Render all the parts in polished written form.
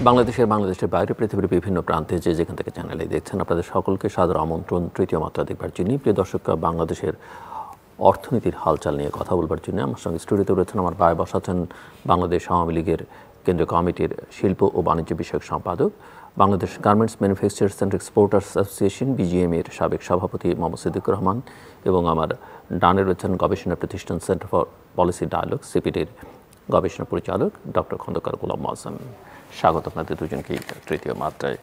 বাংলাদেশের বাইরে পৃথিবীর বিভিন্ন প্রান্তে যেখান থেকে চ্যানেলে দেখছেন, আপনাদের সকলকে সাদর আমন্ত্রণ তৃতীয় মাত্রা দেখবার জন্য। প্রিয় দর্শক, বাংলাদেশের অর্থনীতির হালচাল নিয়ে কথা বলবার জন্য আমার সঙ্গে স্টুডিওতে রয়েছেন, আমার ভাই বসাচ্ছেন বাংলাদেশ আওয়ামী লীগের কেন্দ্রীয় কমিটির শিল্প ও বাণিজ্য বিষয়ক সম্পাদক, Bangladesh garments manufacturers and exporters association BGM এর সাবেক সভাপতি মোহাম্মদ সিদ্দিকুর রহমান, এবং আমার ডানে রয়েছেন গবেষণা প্রতিষ্ঠান সেন্টার ফর পলিসি ডায়ালগ সিপিডির গবেষণা পরিচালক ডক্টর খন্দকার গোলাম মোয়াজ্জেম। স্বাগত আপনাদের দুজনকেই তৃতীয় মাত্রায়।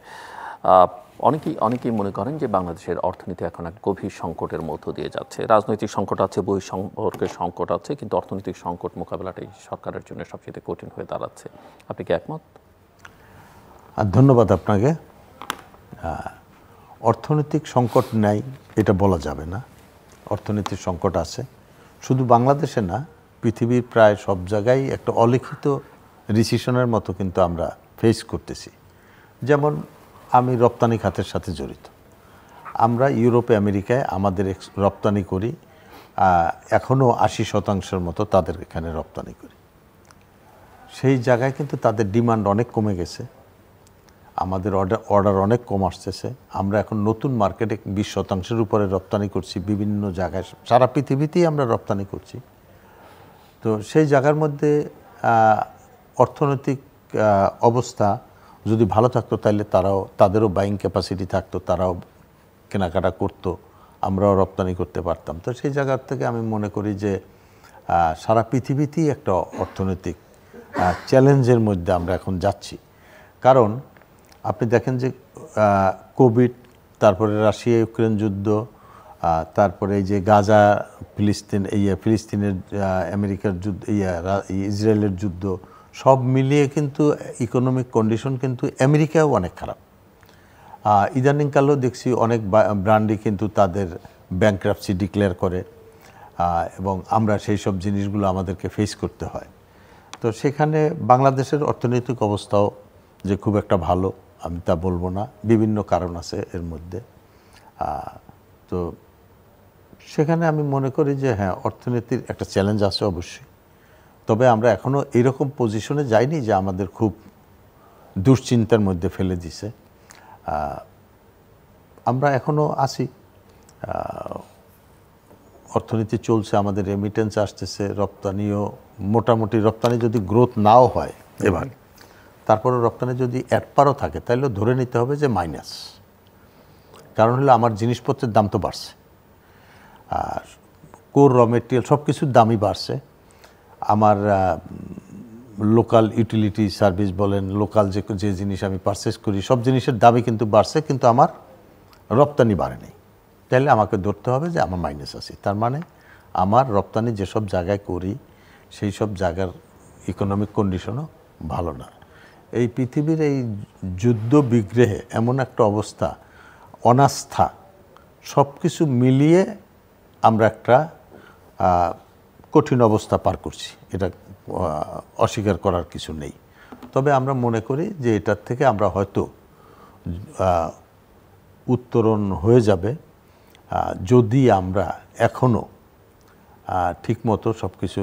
অনেকেই মনে করেন যে বাংলাদেশের অর্থনীতি এখন এক গভীর সংকটের মধ্য দিয়ে যাচ্ছে। রাজনৈতিক সংকট আছে, বহিঃসম্পর্কের সংকট আছে, কিন্তু অর্থনৈতিক সংকট মোকাবেলাটাই সরকারের জন্য সবচেয়ে কঠিন হয়ে দাঁড়াচ্ছে। আপনি কি একমত? ধন্যবাদ আপনাকে। অর্থনৈতিক সংকট নাই এটা বলা যাবে না। অর্থনৈতিক সংকট আছে, শুধু বাংলাদেশে না, পৃথিবীর প্রায় সব জায়গায় একটা অলিখিত রিসিশনের মতো কিন্তু আমরা ফেস করতেছি। যেমন আমি রপ্তানি খাতের সাথে জড়িত। আমরা ইউরোপে আমেরিকায় আমাদের রপ্তানি করি, এখনও 80% মতো তাদের এখানে রপ্তানি করি। সেই জায়গায় কিন্তু তাদের ডিমান্ড অনেক কমে গেছে, আমাদের অর্ডার অনেক কম আসতেছে। আমরা এখন নতুন মার্কেটে 20% উপরে রপ্তানি করছি, বিভিন্ন জায়গায় সারা পৃথিবীতেই আমরা রপ্তানি করছি। তো সেই জায়গার মধ্যে অর্থনৈতিক অবস্থা যদি ভালো থাকতো তাহলে তাদেরও বাইং ক্যাপাসিটি থাকতো, তারাও কেনাকাটা করতো, আমরাও রপ্তানি করতে পারতাম। তো সেই জায়গার থেকে আমি মনে করি যে সারা পৃথিবীতেই একটা অর্থনৈতিক চ্যালেঞ্জের মধ্যে আমরা এখন যাচ্ছি। কারণ আপনি দেখেন যে কোভিড, তারপরে রাশিয়া ইউক্রেন যুদ্ধ, তারপরে এই যে গাজা ফিলিস্তিনের আমেরিকার যুদ্ধ, ইসরায়েলের যুদ্ধ, সব মিলিয়ে কিন্তু ইকোনমিক কন্ডিশন কিন্তু আমেরিকাও অনেক খারাপ। ইদানিংকালেও দেখছি অনেক ব্র্যান্ডই কিন্তু তাদের ব্যাংক্রাপসি ডিক্লেয়ার করে, এবং আমরা সেই সব জিনিসগুলো আমাদেরকে ফেস করতে হয়। তো সেখানে বাংলাদেশের অর্থনৈতিক অবস্থাও যে খুব একটা ভালো আমি তা বলবো না, বিভিন্ন কারণ আছে এর মধ্যে। তো সেখানে আমি মনে করি যে হ্যাঁ, অর্থনীতির একটা চ্যালেঞ্জ আছে অবশ্যই। তবে আমরা এখনও এইরকম পজিশনে যাইনি যে আমাদের খুব দুশ্চিন্তার মধ্যে ফেলে দিছে। আমরা এখনও আছি, অর্থনীতি চলছে, আমাদের রেমিটেন্স আসতেছে, রপ্তানিও মোটামুটি, রপ্তানি যদি গ্রোথ নাও হয় এবার, তারপরে রপ্তানি যদি একবারও থাকে তাহলে ধরে নিতে হবে যে মাইনাস। কারণ হলো আমার জিনিসপত্রের দাম তো বাড়ছে, আর কোর র মেটেরিয়াল সব কিছুর দামই বাড়ছে। আমার লোকাল ইউটিলিটি সার্ভিস বলেন, লোকাল যে জিনিস আমি পারচেস করি, সব জিনিসের দামই কিন্তু বাড়ছে, কিন্তু আমার রপ্তানি বাড়েনি। তাহলে আমাকে ধরতে হবে যে আমার মাইনাস আছে। তার মানে আমার রপ্তানি যেসব জায়গায় করি সেই সব জায়গার ইকোনমিক কন্ডিশনও ভালো না। এই পৃথিবীর এই যুদ্ধ বিগ্রহে এমন একটা অবস্থা, অনাস্থা, সব কিছু মিলিয়ে আমরা একটা কঠিন অবস্থা পার করছি, এটা অস্বীকার করার কিছু নেই। তবে আমরা মনে করি যে এটার থেকে আমরা হয়তো উত্তরণ হয়ে যাবে যদি আমরা এখনও ঠিকমতো সব কিছু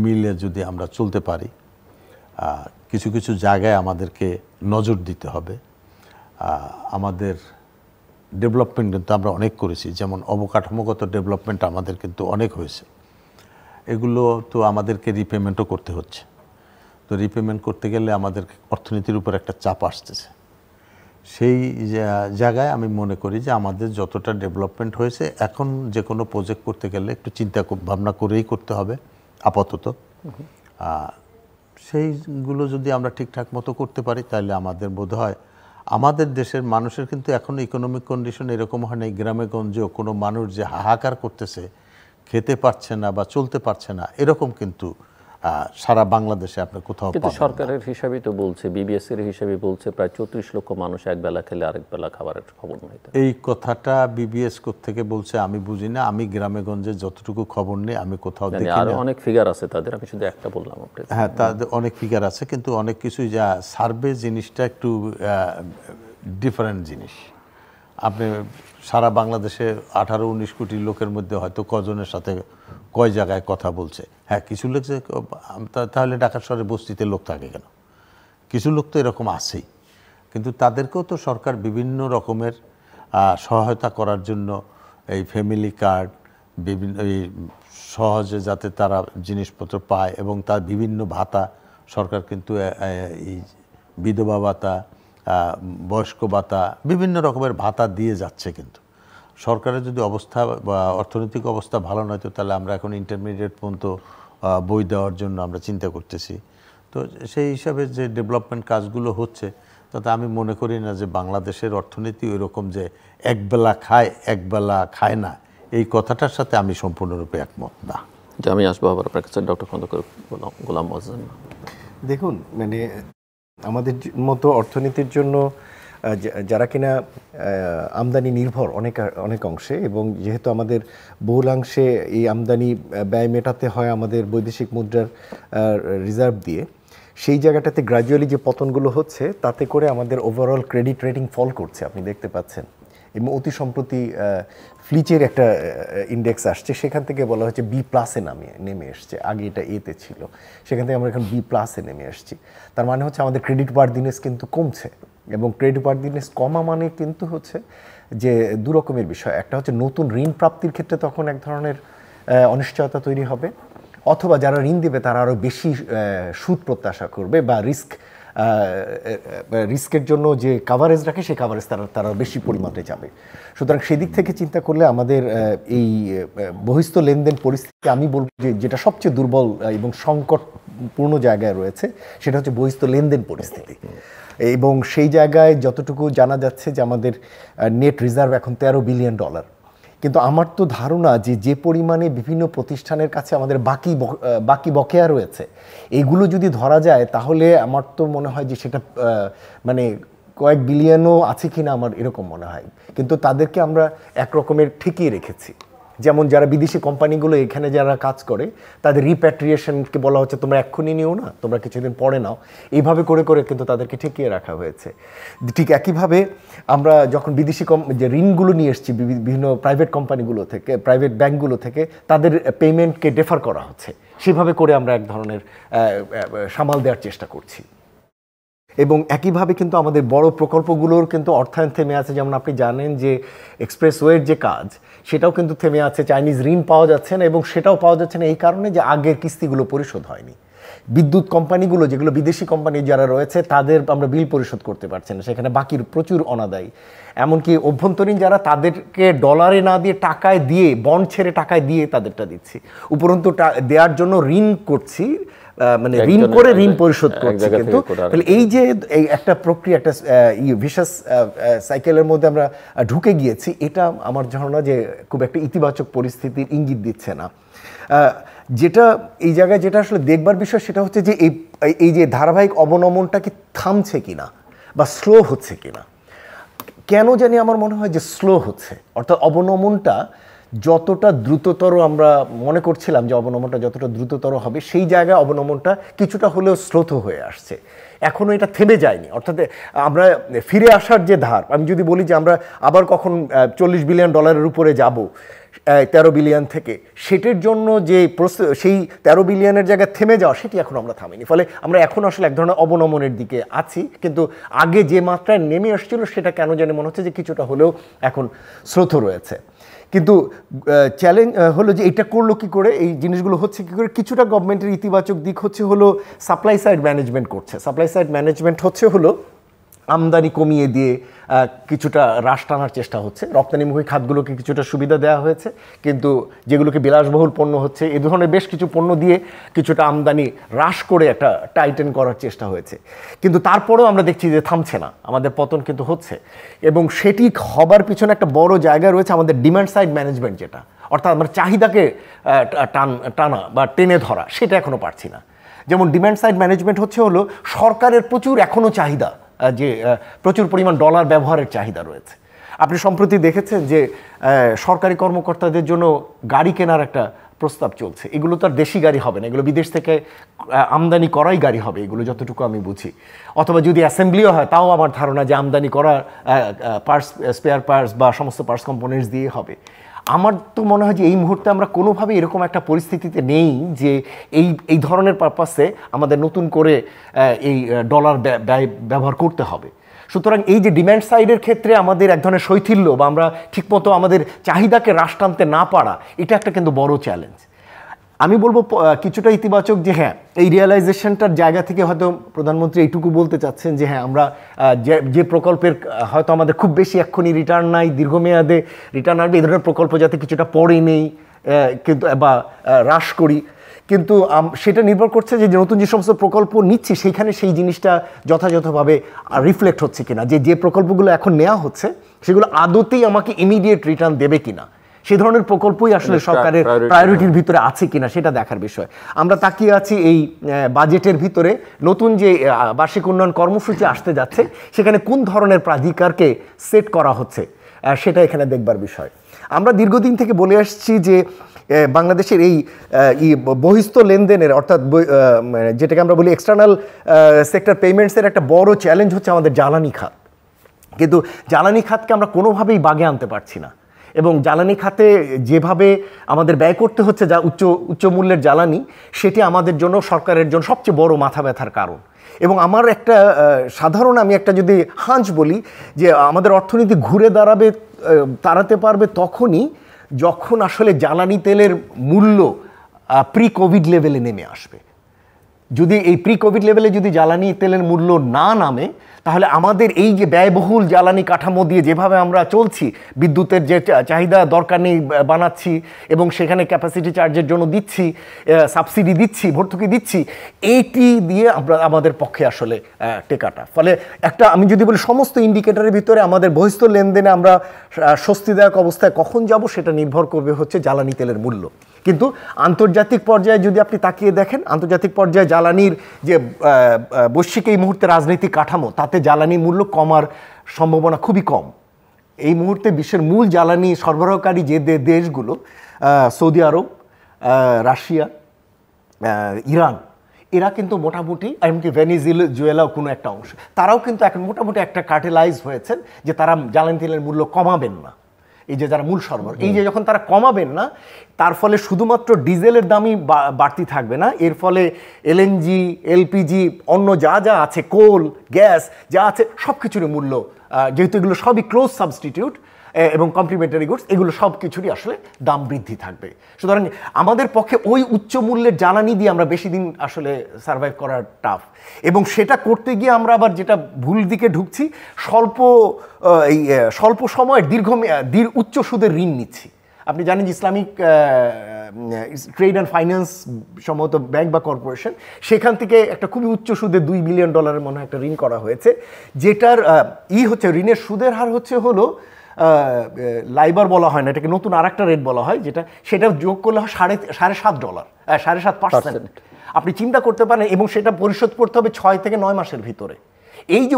মিলে যদি আমরা চলতে পারি। কিছু কিছু জায়গায় আমাদেরকে নজর দিতে হবে। আমাদের ডেভেলপমেন্ট কিন্তু আমরা অনেক করেছি, যেমন অবকাঠামোগত ডেভেলপমেন্ট আমাদের কিন্তু অনেক হয়েছে, এগুলো তো আমাদেরকে রিপেমেন্টও করতে হচ্ছে। তো রিপেমেন্ট করতে গেলে আমাদের অর্থনীতির উপর একটা চাপ আসতেছে। সেই জায়গায় আমি মনে করি যে আমাদের যতটা ডেভেলপমেন্ট হয়েছে, এখন যে কোনো প্রজেক্ট করতে গেলে একটু চিন্তা ভাবনা করেই করতে হবে আপাতত। সেইগুলো যদি আমরা ঠিকঠাক মতো করতে পারি তাহলে আমাদের বোধ হয়, আমাদের দেশের মানুষের কিন্তু এখনও ইকোনমিক কন্ডিশন এরকম হয় নাই গ্রামে গঞ্জেও কোনো মানুষ যে হাহাকার করতেছে, খেতে পারছে না বা চলতে পারছে না, এরকম কিন্তু সারা বাংলাদেশে আপনি কোথাও পাবেন না। সরকারের হিসাবে তো বলছে, বিবিএস এর হিসাবে বলছে প্রায় 34 লক্ষ মানুষ এক বেলা খেলে আরেক বেলা খাবারের খবর নাই। এই কথাটা বিবিএস থেকে বলছে আমি বুঝি না, আমি গ্রামে গঞ্জে যতটুকু খবর নেই আমি কোথাও দেখি না। অনেক ফিগার আছে তাদের, আমি শুধু একটা বললাম আপনাকে। হ্যাঁ, তাদের অনেক ফিগার আছে, কিন্তু অনেক কিছুই যা সার্ভে জিনিসটা একটু ডিফারেন্ট জিনিস। আপনি সারা বাংলাদেশে 18-19 কোটি লোকের মধ্যে হয়তো কজনের সাথে কয় জায়গায় কথা বলছে। হ্যাঁ, কিছু লোক, তাহলে ঢাকা শহরে বস্তিতে লোক থাকে কেন? কিছু লোক তো এরকম আছেই, কিন্তু তাদেরকেও তো সরকার বিভিন্ন রকমের সহায়তা করার জন্য এই ফ্যামিলি কার্ড, বিভিন্ন এই সহজে যাতে তারা জিনিসপত্র পায়, এবং তার বিভিন্ন ভাতা সরকার কিন্তু এই বিধবা ভাতা, বয়স্ক ভাতা, বিভিন্ন রকমের ভাতা দিয়ে যাচ্ছে। কিন্তু সরকারের যদি অবস্থা বা অর্থনৈতিক অবস্থা ভালো নয়, তো তাহলে আমরা এখন ইন্টারমিডিয়েট পর্যন্ত বই দেওয়ার জন্য আমরা চিন্তা করতেছি। তো সেই হিসাবে যে ডেভেলপমেন্ট কাজগুলো হচ্ছে, তাতে আমি মনে করি না যে বাংলাদেশের অর্থনীতি ওইরকম যে একবেলা খায় একবেলা খায় না, এই কথাটার সাথে আমি সম্পূর্ণরূপে একমত না। যে আমি আসবো আবার আপনার কাছে, ডক্টর খন্দকার গোলাম মোয়াজ্জেম। দেখুন, মানে আমাদের মতো অর্থনীতির জন্য যারা কিনা আমদানি নির্ভর অনেক অংশে, এবং যেহেতু আমাদের বহুলাংশে এই আমদানি ব্যয় মেটাতে হয় আমাদের বৈদেশিক মুদ্রার রিজার্ভ দিয়ে, সেই জায়গাটাতে গ্র্যাজুয়ালি যে পতনগুলো হচ্ছে, তাতে করে আমাদের ওভারঅল ক্রেডিট রেটিং ফল করছে, আপনি দেখতে পাচ্ছেন। এবং অতি সম্প্রতি ফ্লিচের একটা ইন্ডেক্স আসছে, সেখান থেকে বলা হচ্ছে B+ নেমে এসছে, আগে এটা এতে ছিল, সেখান থেকে আমরা এখন B+ নেমে আসছি। তার মানে হচ্ছে আমাদের ক্রেডিট ওয়ার্দিনেস কিন্তু কমছে, এবং ক্রেডিট ওয়ার্দিনেস কমা মানে কিন্তু হচ্ছে যে দু রকমের বিষয়। একটা হচ্ছে নতুন ঋণ প্রাপ্তির ক্ষেত্রে তখন এক ধরনের অনিশ্চয়তা তৈরি হবে, অথবা যারা ঋণ দেবে তারা আরও বেশি সুদ প্রত্যাশা করবে, বা রিস্কের জন্য যে কাভারেজ রাখে সেই কাভারেজ তারা বেশি পরিমাণে যাবে। সুতরাং সেদিক থেকে চিন্তা করলে আমাদের এই বহিস্থ লেনদেন পরিস্থিতি, আমি বলবো যে যেটা সবচেয়ে দুর্বল এবং সংকটপূর্ণ জায়গায় রয়েছে, সেটা হচ্ছে বহিস্থ লেনদেন পরিস্থিতি। এবং সেই জায়গায় যতটুকু জানা যাচ্ছে যে আমাদের নেট রিজার্ভ এখন $13 বিলিয়ন। কিন্তু আমার তো ধারণা যে পরিমাণে বিভিন্ন প্রতিষ্ঠানের কাছে আমাদের বাকি বকেয়া রয়েছে, এগুলো যদি ধরা যায়, তাহলে আমার তো মনে হয় যে সেটা মানে কয়েক বিলিয়নও আছে কিনা আমার এরকম মনে হয়। কিন্তু তাদেরকে আমরা একরকমের ঠেকিয়ে রেখেছি। যেমন যারা বিদেশি কোম্পানিগুলো এখানে যারা কাজ করে, তাদের রিপ্যাট্রিয়েশনকে বলা হচ্ছে তোমরা এক্ষুনি নিও না, তোমরা কিছুদিন পরে নাও, এইভাবে করে করে কিন্তু তাদেরকে ঠেকিয়ে রাখা হয়েছে। ঠিক একইভাবে আমরা যখন বিদেশি যে ঋণগুলো নিয়ে এসেছি বিভিন্ন প্রাইভেট কোম্পানিগুলো থেকে, প্রাইভেট ব্যাঙ্কগুলো থেকে, তাদের পেমেন্টকে ডেফার করা হচ্ছে, সেভাবে করে আমরা এক ধরনের সামাল দেওয়ার চেষ্টা করছি। এবং একইভাবে কিন্তু আমাদের বড় প্রকল্পগুলোর কিন্তু অর্থায়ন থেমে আছে। যেমন আপনি জানেন যে এক্সপ্রেসওয়ের যে কাজ, সেটাও কিন্তু থেমে আছে, চাইনিজ ঋণ পাওয়া যাচ্ছে না, এবং সেটাও পাওয়া যাচ্ছে না এই কারণে যে আগের কিস্তিগুলো পরিশোধ হয়নি। বিদ্যুৎ কোম্পানিগুলো যেগুলো বিদেশি কোম্পানি যারা রয়েছে, তাদের আমরা বিল পরিশোধ করতে পারছি না, সেখানে বাকির প্রচুর অনাদায়ী। এমনকি অভ্যন্তরীণ যারা, তাদেরকে ডলারে না দিয়ে টাকায় দিয়ে, বন্ড ছেড়ে টাকায় দিয়ে তাদেরটা দিচ্ছি, উপরন্তু দেওয়ার জন্য ঋণ করছি, মানে ঋণ করে ঋণ পরিশোধ করছে। কিন্তু তাহলে এই যে এই একটা প্রক্রিয়া, একটা ভিশাস সাইকেলের মধ্যে আমরা ঢুকে গিয়েছি, এটা আমার ধারণা যে খুব একটা ইতিবাচক পরিস্থিতির ইঙ্গিত দিচ্ছে না। যেটা এই জায়গায় যেটা আসলে দেখবার বিষয়, সেটা হচ্ছে যে এই যে ধারাবাহিক অবনমনটা কি থামছে কিনা বা স্লো হচ্ছে কিনা। কেন জানি আমার মনে হয় যে স্লো হচ্ছে, অর্থাৎ অবনমনটা যতটা দ্রুততর আমরা মনে করছিলাম যে অবনমনটা যতটা দ্রুততর হবে, সেই জায়গায় অবনমনটা কিছুটা হলেও শ্লথ হয়ে আসছে, এখনও এটা থেমে যায়নি। অর্থাৎ আমরা ফিরে আসার যে ধার, আমি যদি বলি যে আমরা আবার কখন $40 বিলিয়ন উপরে যাব 13 বিলিয়ন থেকে, সেটার জন্য যে সেই 13 বিলিয়নের জায়গায় থেমে যাওয়া, সেটি এখন আমরা থামিনি। ফলে আমরা এখন আসলে এক ধরনের অবনমনের দিকে আছি, কিন্তু আগে যে মাত্রায় নেমে আসছিল সেটা কেন জানি মনে হচ্ছে যে কিছুটা হলেও এখন শ্লথ রয়েছে। কিন্তু চ্যালেঞ্জ হলো যে এটা করলো কি করে, এই জিনিসগুলো হচ্ছে কি করে। কিছুটা গভর্নমেন্টের ইতিবাচক দিক হলো সাপ্লাই সাইড ম্যানেজমেন্ট করছে। সাপ্লাই সাইড ম্যানেজমেন্ট হলো আমদানি কমিয়ে দিয়ে কিছুটা হ্রাস টানার চেষ্টা হচ্ছে, রপ্তানিমুখী খাতগুলোকে কিছুটা সুবিধা দেওয়া হয়েছে, কিন্তু যেগুলোকে বিলাসবহুল পণ্য হচ্ছে, এই ধরনের বেশ কিছু পণ্য দিয়ে কিছুটা আমদানি হ্রাস করে একটা টাইটেন করার চেষ্টা হয়েছে। কিন্তু তারপরেও আমরা দেখছি যে থামছে না, আমাদের পতন কিন্তু হচ্ছে। এবং সেটি হবার পিছনে একটা বড় জায়গা রয়েছে আমাদের ডিমান্ড সাইড ম্যানেজমেন্ট, যেটা অর্থাৎ আমরা চাহিদাকে টানা বা টেনে ধরা, সেটা এখনও পারছি না। যেমন ডিমান্ড সাইড ম্যানেজমেন্ট হলো সরকারের প্রচুর এখনও চাহিদা, যে প্রচুর পরিমাণ ডলার ব্যবহারের চাহিদা রয়েছে। আপনি সম্প্রতি দেখেছেন যে সরকারি কর্মকর্তাদের জন্য গাড়ি কেনার একটা প্রস্তাব চলছে। এগুলো তো আর দেশি গাড়ি হবে না, এগুলো বিদেশ থেকে আমদানি করাই গাড়ি হবে, এগুলো যতটুকু আমি বুঝি। অথবা যদি অ্যাসেম্বলিও হয়, তাও আমার ধারণা যে আমদানি করা পার্টস, স্পেয়ার পার্টস বা সমস্ত পার্টস কম্পোনেন্টস দিয়ে হবে। আমার তো মনে হয় যে এই মুহূর্তে আমরা কোনোভাবে এরকম একটা পরিস্থিতিতে নেই যে এই ধরনের পারপাসে আমাদের নতুন করে এই ডলার ব্যবহার করতে হবে। সুতরাং এই যে ডিম্যান্ড সাইডের ক্ষেত্রে আমাদের এক ধরনের শৈথিল্য বা আমরা ঠিকমতো আমাদের চাহিদাকে হ্রাস টানতে না পারা, এটা একটা কিন্তু বড় চ্যালেঞ্জ। আমি বলবো কিছুটা ইতিবাচক যে হ্যাঁ, এই রিয়েলাইজেশনটার জায়গা থেকে হয়তো প্রধানমন্ত্রী এইটুকু বলতে চাচ্ছেন যে হ্যাঁ, আমরা যে প্রকল্পের হয়তো আমাদের খুব বেশি এক্ষুনি রিটার্ন নাই, দীর্ঘমেয়াদে রিটার্ন আসবে, এই ধরনের প্রকল্প যাতে কিছুটা পরে নেই কিন্তু বা হ্রাস করি। কিন্তু সেটা নির্ভর করছে যে নতুন যে সমস্ত প্রকল্প নিচ্ছি সেইখানে সেই জিনিসটা যথাযথভাবে রিফ্লেক্ট হচ্ছে কিনা, যে প্রকল্পগুলো এখন নেওয়া হচ্ছে সেগুলো আদতেই আমাকে ইমিডিয়েট রিটার্ন দেবে কিনা, সেই ধরনের প্রকল্পই আসলে সরকারের প্রায়োরিটির ভিতরে আছে কিনা সেটা দেখার বিষয়। আমরা তাকিয়ে আছি এই বাজেটের ভিতরে নতুন যে বার্ষিক উন্নয়ন কর্মসূচি আসতে যাচ্ছে সেখানে কোন ধরনের প্রাধিকারকে সেট করা হচ্ছে সেটা এখানে দেখবার বিষয়। আমরা দীর্ঘদিন থেকে বলে আসছি যে বাংলাদেশের এই বহিস্থ লেনদেনের অর্থাৎ যেটাকে আমরা বলি এক্সটার্নাল সেক্টর পেমেন্টসের একটা বড় চ্যালেঞ্জ হচ্ছে আমাদের জ্বালানি খাত। কিন্তু জ্বালানি খাতকে আমরা কোনোভাবেই বাগে আনতে পারছি না, এবং জ্বালানি খাতে যেভাবে আমাদের ব্যয় করতে হচ্ছে যা উচ্চ মূল্যের জ্বালানি, সেটি আমাদের জন্য সরকারের জন্য সবচেয়ে বড় মাথা ব্যথার কারণ। এবং আমার একটা সাধারণ আমি একটা যদি হাঞ্চ বলি যে আমাদের অর্থনীতি ঘুরে দাঁড়াতে পারবে তখনই যখন আসলে জ্বালানি তেলের মূল্য প্রি কোভিড লেভেলে নেমে আসবে। যদি এই প্রি কোভিড লেভেলে যদি জ্বালানি তেলের মূল্য না নামে, তাহলে আমাদের এই যে ব্যয়বহুল জ্বালানি কাঠামো দিয়ে যেভাবে আমরা চলছি, বিদ্যুতের যে চাহিদা দরকার নেই বানাচ্ছি এবং সেখানে ক্যাপাসিটি চার্জের জন্য দিচ্ছি, সাবসিডি দিচ্ছি, ভর্তুকি দিচ্ছি, এইটি দিয়ে আমরা আমাদের পক্ষে আসলে টেকাটা। ফলে একটা আমি যদি বলি সমস্ত ইন্ডিকেটরের ভিতরে আমাদের বহিস্থ লেনদেনে আমরা স্বস্তিদায়ক অবস্থায় কখন যাব সেটা নির্ভর করবে হচ্ছে জ্বালানি তেলের মূল্য। কিন্তু আন্তর্জাতিক পর্যায়ে যদি আপনি তাকিয়ে দেখেন, আন্তর্জাতিক পর্যায়ে জ্বালানির যে বৈশ্বিক এই মুহূর্তে রাজনৈতিক কাঠামো, তাতে জ্বালানির মূল্য কমার সম্ভাবনা খুবই কম। এই মুহূর্তে বিশ্বের মূল জ্বালানি সরবরাহকারী যে দেশগুলো, সৌদি আরব, রাশিয়া, ইরান, এরা কিন্তু মোটামুটি, এমনকি ভেনিজুয়েলাও কোনো একটা অংশ, তারাও কিন্তু এখন মোটামুটি একটা কার্টেলাইজ হয়েছেন যে তারা জ্বালানি তেলের মূল্য কমাবেন না। এই যে যারা মূল সরবরাহ, এই যে যখন তারা কমাবেন না, তার ফলে শুধুমাত্র ডিজেলের দামই বাড়তি থাকবে না, এর ফলে এলএনজি, এলপিজি, অন্য যা যা আছে, কোল, গ্যাস যা আছে সব কিছুরই মূল্য, যেহেতু এগুলো সবই ক্লোজ সাবস্টিটিউট এবং কমপ্লিমেন্টারি গুডস, এগুলো সব কিছুরই আসলে দাম বৃদ্ধি থাকবে। সুতরাং আমাদের পক্ষে ওই উচ্চ মূল্যের জ্বালানি দিয়ে আমরা বেশি দিন আসলে সার্ভাইভ করা টাফ, এবং সেটা করতে গিয়ে আমরা আবার যেটা ভুল দিকে ঢুকছি, স্বল্প সময়ের উচ্চ সুদের ঋণ নিচ্ছি। আপনি জানেন যে ইসলামিক ট্রেড অ্যান্ড ফাইন্যান্স সম্ভবত ব্যাংক বা কর্পোরেশন, সেখান থেকে একটা খুবই উচ্চ সুদে $2 বিলিয়ন মনে হয় একটা ঋণ করা হয়েছে, যেটার হচ্ছে ঋণের সুদের হার হলো লাইবার বলা হয় না, এটাকে নতুন আর একটা রেট বলা হয়, সেটা যোগ করলে হয় $7.5, 7.5%। আপনি চিন্তা করতে পারেন, এবং সেটা পরিশোধ করতে হবে 6 থেকে 9 মাসের ভিতরে। এই যে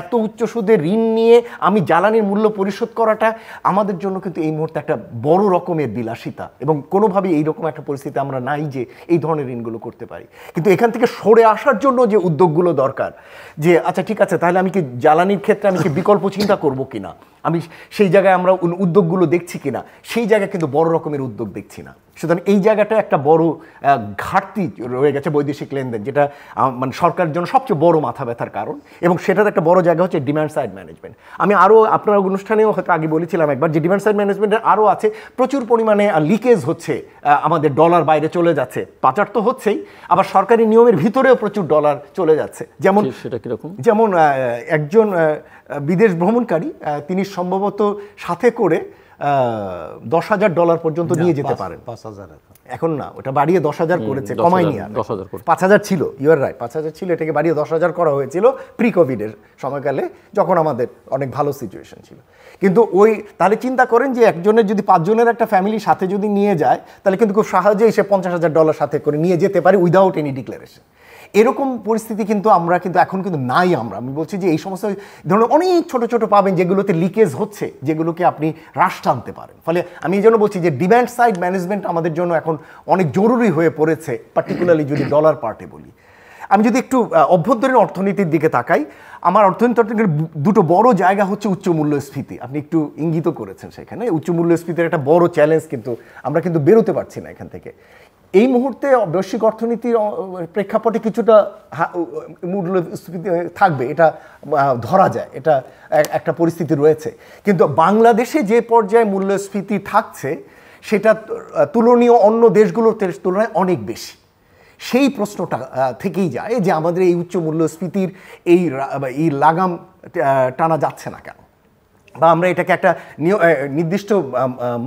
এত উচ্চ সুদে ঋণ নিয়ে আমি জ্বালানির মূল্য পরিশোধ করাটা আমাদের জন্য কিন্তু এই মুহূর্তে একটা বড় রকমের বিলাসিতা, এবং কোনোভাবেই এইরকম একটা পরিস্থিতি আমরা নাই যে এই ধরনের ঋণগুলো করতে পারি। কিন্তু এখান থেকে সরে আসার জন্য যে উদ্যোগগুলো দরকার, যে আচ্ছা ঠিক আছে, তাহলে আমি কি জ্বালানির ক্ষেত্রে আমি কি বিকল্প চিন্তা করবো কিনা, আমি সেই জায়গায় আমরা উদ্যোগগুলো দেখছি কিনা, সেই জায়গায় কিন্তু বড় রকমের উদ্যোগ দেখছি না। সুতরাং এই জায়গাটা একটা বড় ঘাটতি রয়ে গেছে বৈদেশিক লেনদেন, যেটা মানে সরকারের জন্য সবচেয়ে বড় মাথা ব্যথার কারণ, এবং সেটার একটা বড় জায়গা হচ্ছে ডিমান্ড সাইড ম্যানেজমেন্ট। আমি আরও আপনার অনুষ্ঠানেও হয়তো আগে বলেছিলাম একবার যে ডিমান্ড সাইড ম্যানেজমেন্টের আরও আছে, প্রচুর পরিমাণে লিকেজ হচ্ছে, আমাদের ডলার বাইরে চলে যাচ্ছে, পাচার তো হচ্ছেই, আবার সরকারি নিয়মের ভিতরেও প্রচুর ডলার চলে যাচ্ছে। যেমন একজন বিদেশ ভ্রমণকারী, তিনি সম্ভবত সাথে করে $10,000 পর্যন্ত নিয়ে যেতে পারেন। 5,000 এখন না, ওটা বাড়িয়ে 10,000 করেছে, কমায়নি আর। 5,000 ছিল, ইউর রাইট, 5,000 ছিল, এটাকে বাড়িয়ে 10,000 করা হয়েছিল প্রি কোভিডের সময়কালে, যখন আমাদের অনেক ভালো সিচুয়েশন ছিল। কিন্তু তাহলে চিন্তা করেন যে একজনের যদি 5 জনের একটা ফ্যামিলি সাথে যদি নিয়ে যায়, তাহলে কিন্তু খুব সহজেই সে $50,000 সাথে করে নিয়ে যেতে পারে উইদাউট এনি ডিক্লারেশন। এরকম পরিস্থিতি কিন্তু আমরা কিন্তু এখন কিন্তু নাই। আমি বলছি যে এই সমস্ত ধরনের অনেক ছোট ছোট পাবেন যেগুলোতে লিকেজ হচ্ছে, যেগুলোকে আপনি হ্রাস টানতে পারেন। ফলে আমি এই জন্য বলছি যে ডিম্যান্ড সাইড ম্যানেজমেন্ট আমাদের জন্য এখন অনেক জরুরি হয়ে পড়েছে, পার্টিকুলারলি যদি ডলার পার্টে বলি। আমি যদি একটু অভ্যন্তরীণ অর্থনীতির দিকে তাকাই, আমার অর্থনীতির দুটো বড় জায়গা হচ্ছে উচ্চ মূল্যস্ফীতি। আপনি একটু ইঙ্গিত করেছেন সেখানে উচ্চ মূল্যস্ফীতির একটা বড় চ্যালেঞ্জ, কিন্তু আমরা কিন্তু বেরোতে পারছি না এখান থেকে। এই মুহূর্তে বৈশ্বিক অর্থনীতির প্রেক্ষাপটে কিছুটা মূল্যস্ফীতি থাকবে, এটা ধরা যায়, এটা একটা পরিস্থিতি রয়েছে। কিন্তু বাংলাদেশে যে পর্যায়ে মূল্যস্ফীতি থাকছে সেটা তুলনীয় অন্য দেশগুলোর তুলনায় অনেক বেশি। সেই প্রশ্নটা থেকেই যায় যে আমাদের এই উচ্চ মূল্যস্ফীতির এই লাগাম টানা যাচ্ছে না কেন, বা আমরা এটাকে একটা নির্দিষ্ট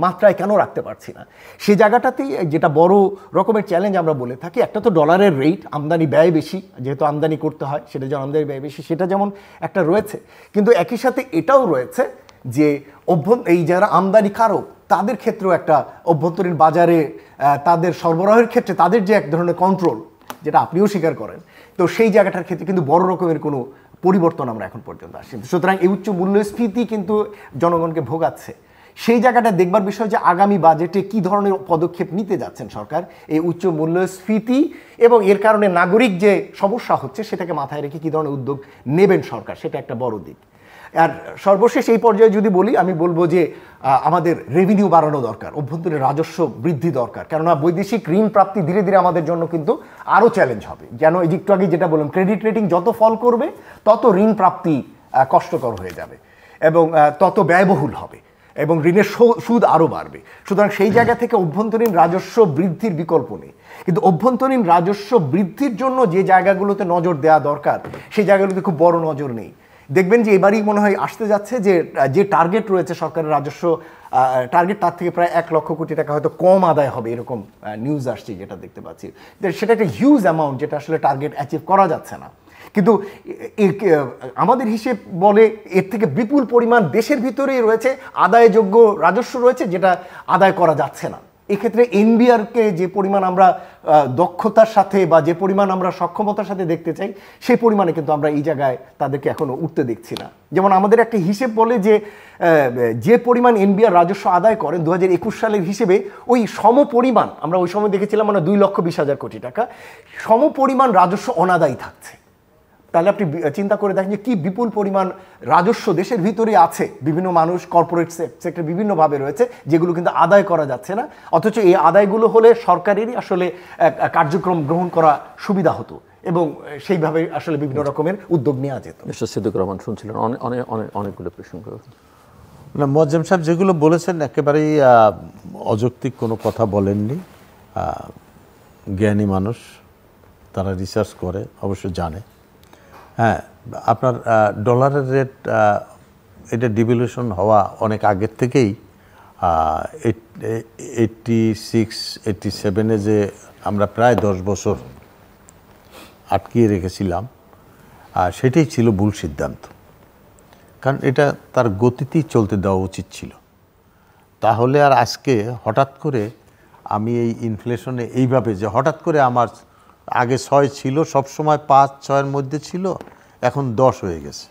মাত্রায় কেন রাখতে পারছি না। সেই জায়গাটাতেই যেটা বড় রকমের চ্যালেঞ্জ আমরা বলে থাকি, একটা তো ডলারের রেট, আমদানি ব্যয় বেশি, যেহেতু আমদানি করতে হয় সেটা যেমন আমদানি ব্যয় বেশি, সেটা যেমন একটা রয়েছে। কিন্তু একই সাথে এটাও রয়েছে যে এই যারা আমদানিকারক তাদের ক্ষেত্রেও একটা অভ্যন্তরীণ বাজারে তাদের সরবরাহের ক্ষেত্রে তাদের যে এক ধরনের কন্ট্রোল, যেটা আপনিও স্বীকার করেন, তো সেই জায়গাটার ক্ষেত্রে কিন্তু বড় রকমের কোনো পরিবর্তন আমরা এখন পর্যন্ত আসছি। সুতরাং এই উচ্চ মূল্যস্ফীতি কিন্তু জনগণকে ভোগাচ্ছে। সেই জায়গাটা দেখবার বিষয় যে আগামী বাজেটে কি ধরনের পদক্ষেপ নিতে যাচ্ছেন সরকার এই উচ্চ মূল্যস্ফীতি এবং এর কারণে নাগরিক যে সমস্যা হচ্ছে সেটাকে মাথায় রেখে কি ধরনের উদ্যোগ নেবেন সরকার, সেটা একটা বড় দিক। আর সর্বশেষ এই পর্যায়ে যদি বলি, আমি বলবো যে আমাদের রেভিনিউ বাড়ানো দরকার, অভ্যন্তরীণ রাজস্ব বৃদ্ধি দরকার। কেননা বৈদেশিক ঋণ প্রাপ্তি ধীরে ধীরে আমাদের জন্য কিন্তু আরও চ্যালেঞ্জ হবে। যেন একটু আগে যেটা বললাম, ক্রেডিট রেটিং যত ফল করবে তত ঋণ প্রাপ্তি কষ্টকর হয়ে যাবে এবং তত ব্যয়বহুল হবে এবং ঋণের সুদ আরও বাড়বে। সুতরাং সেই জায়গা থেকে অভ্যন্তরীণ রাজস্ব বৃদ্ধির বিকল্প নেই। কিন্তু অভ্যন্তরীণ রাজস্ব বৃদ্ধির জন্য যে জায়গাগুলোতে নজর দেওয়া দরকার সেই জায়গাগুলোতে খুব বড় নজর নেই। দেখবেন যে এবারই মনে হয় আসতে যাচ্ছে যে টার্গেট রয়েছে সরকারের রাজস্ব টার্গেট, তার থেকে প্রায় 1 লক্ষ কোটি টাকা হয়তো কম আদায় হবে, এরকম নিউজ আসছে, যেটা দেখতে পাচ্ছি। সেটা একটা হিউজ অ্যামাউন্ট, যেটা আসলে টার্গেট অ্যাচিভ করা যাচ্ছে না। কিন্তু আমাদের হিসেব বলে এর থেকে বিপুল পরিমাণ দেশের ভিতরেই রয়েছে আদায়যোগ্য রাজস্ব রয়েছে, যেটা আদায় করা যাচ্ছে না। এক্ষেত্রে এনবিআরকে যে পরিমাণ আমরা দক্ষতার সাথে বা যে পরিমাণ আমরা সক্ষমতার সাথে দেখতে চাই, সেই পরিমাণে কিন্তু আমরা এই জায়গায় তাদেরকে এখনো উঠতে দেখছি না। যেমন আমাদের একটা হিসেব বলে যে পরিমাণ এনবিআর রাজস্ব আদায় করেন 2021 সালের হিসেবে, ওই সমপরিমাণ আমরা ওই সময় দেখেছিলাম 2,20,000 কোটি টাকা সমপরিমাণ রাজস্ব অনাদায়ী থাকছে। তাহলে আপনি চিন্তা করে দেখেন যে কি বিপুল পরিমাণ রাজস্ব দেশের ভিতরে আছে, বিভিন্ন মানুষ কর্পোরেট সেক্টর বিভিন্নভাবে রয়েছে, যেগুলো কিন্তু আদায় করা যাচ্ছে না। অথচ এই আদায়গুলো হলে সরকারেরই আসলে কার্যক্রম গ্রহণ করা সুবিধা হতো এবং সেইভাবে আসলে বিভিন্ন রকমের উদ্যোগ নেওয়া যেত। মিস্টার সিদ্দিকুর রহমান শুনছিলেন অনেকগুলো প্রসঙ্গ। না, মোয়াজ্জেম সাহেব যেগুলো বলেছেন একেবারেই অযৌক্তিক কোনো কথা বলেননি। জ্ঞানী মানুষ, তারা রিসার্চ করে, অবশ্য জানে। হ্যাঁ, আপনার ডলারের রেট এটা ডিভ্যালুয়েশন হওয়া অনেক আগের থেকেই 86-87 যে আমরা প্রায় 10 বছর আটকিয়ে রেখেছিলাম, সেটাই ছিল ভুল সিদ্ধান্ত। কারণ এটা তার গতিতেই চলতে দেওয়া উচিত ছিল। তাহলে আর আজকে হঠাৎ করে আমি এই ইনফ্লেশনে এইভাবে যে হঠাৎ করে আমার আগে 6 ছিল, সবসময় 5-6-এর মধ্যে ছিল, এখন 10 হয়ে গেছে,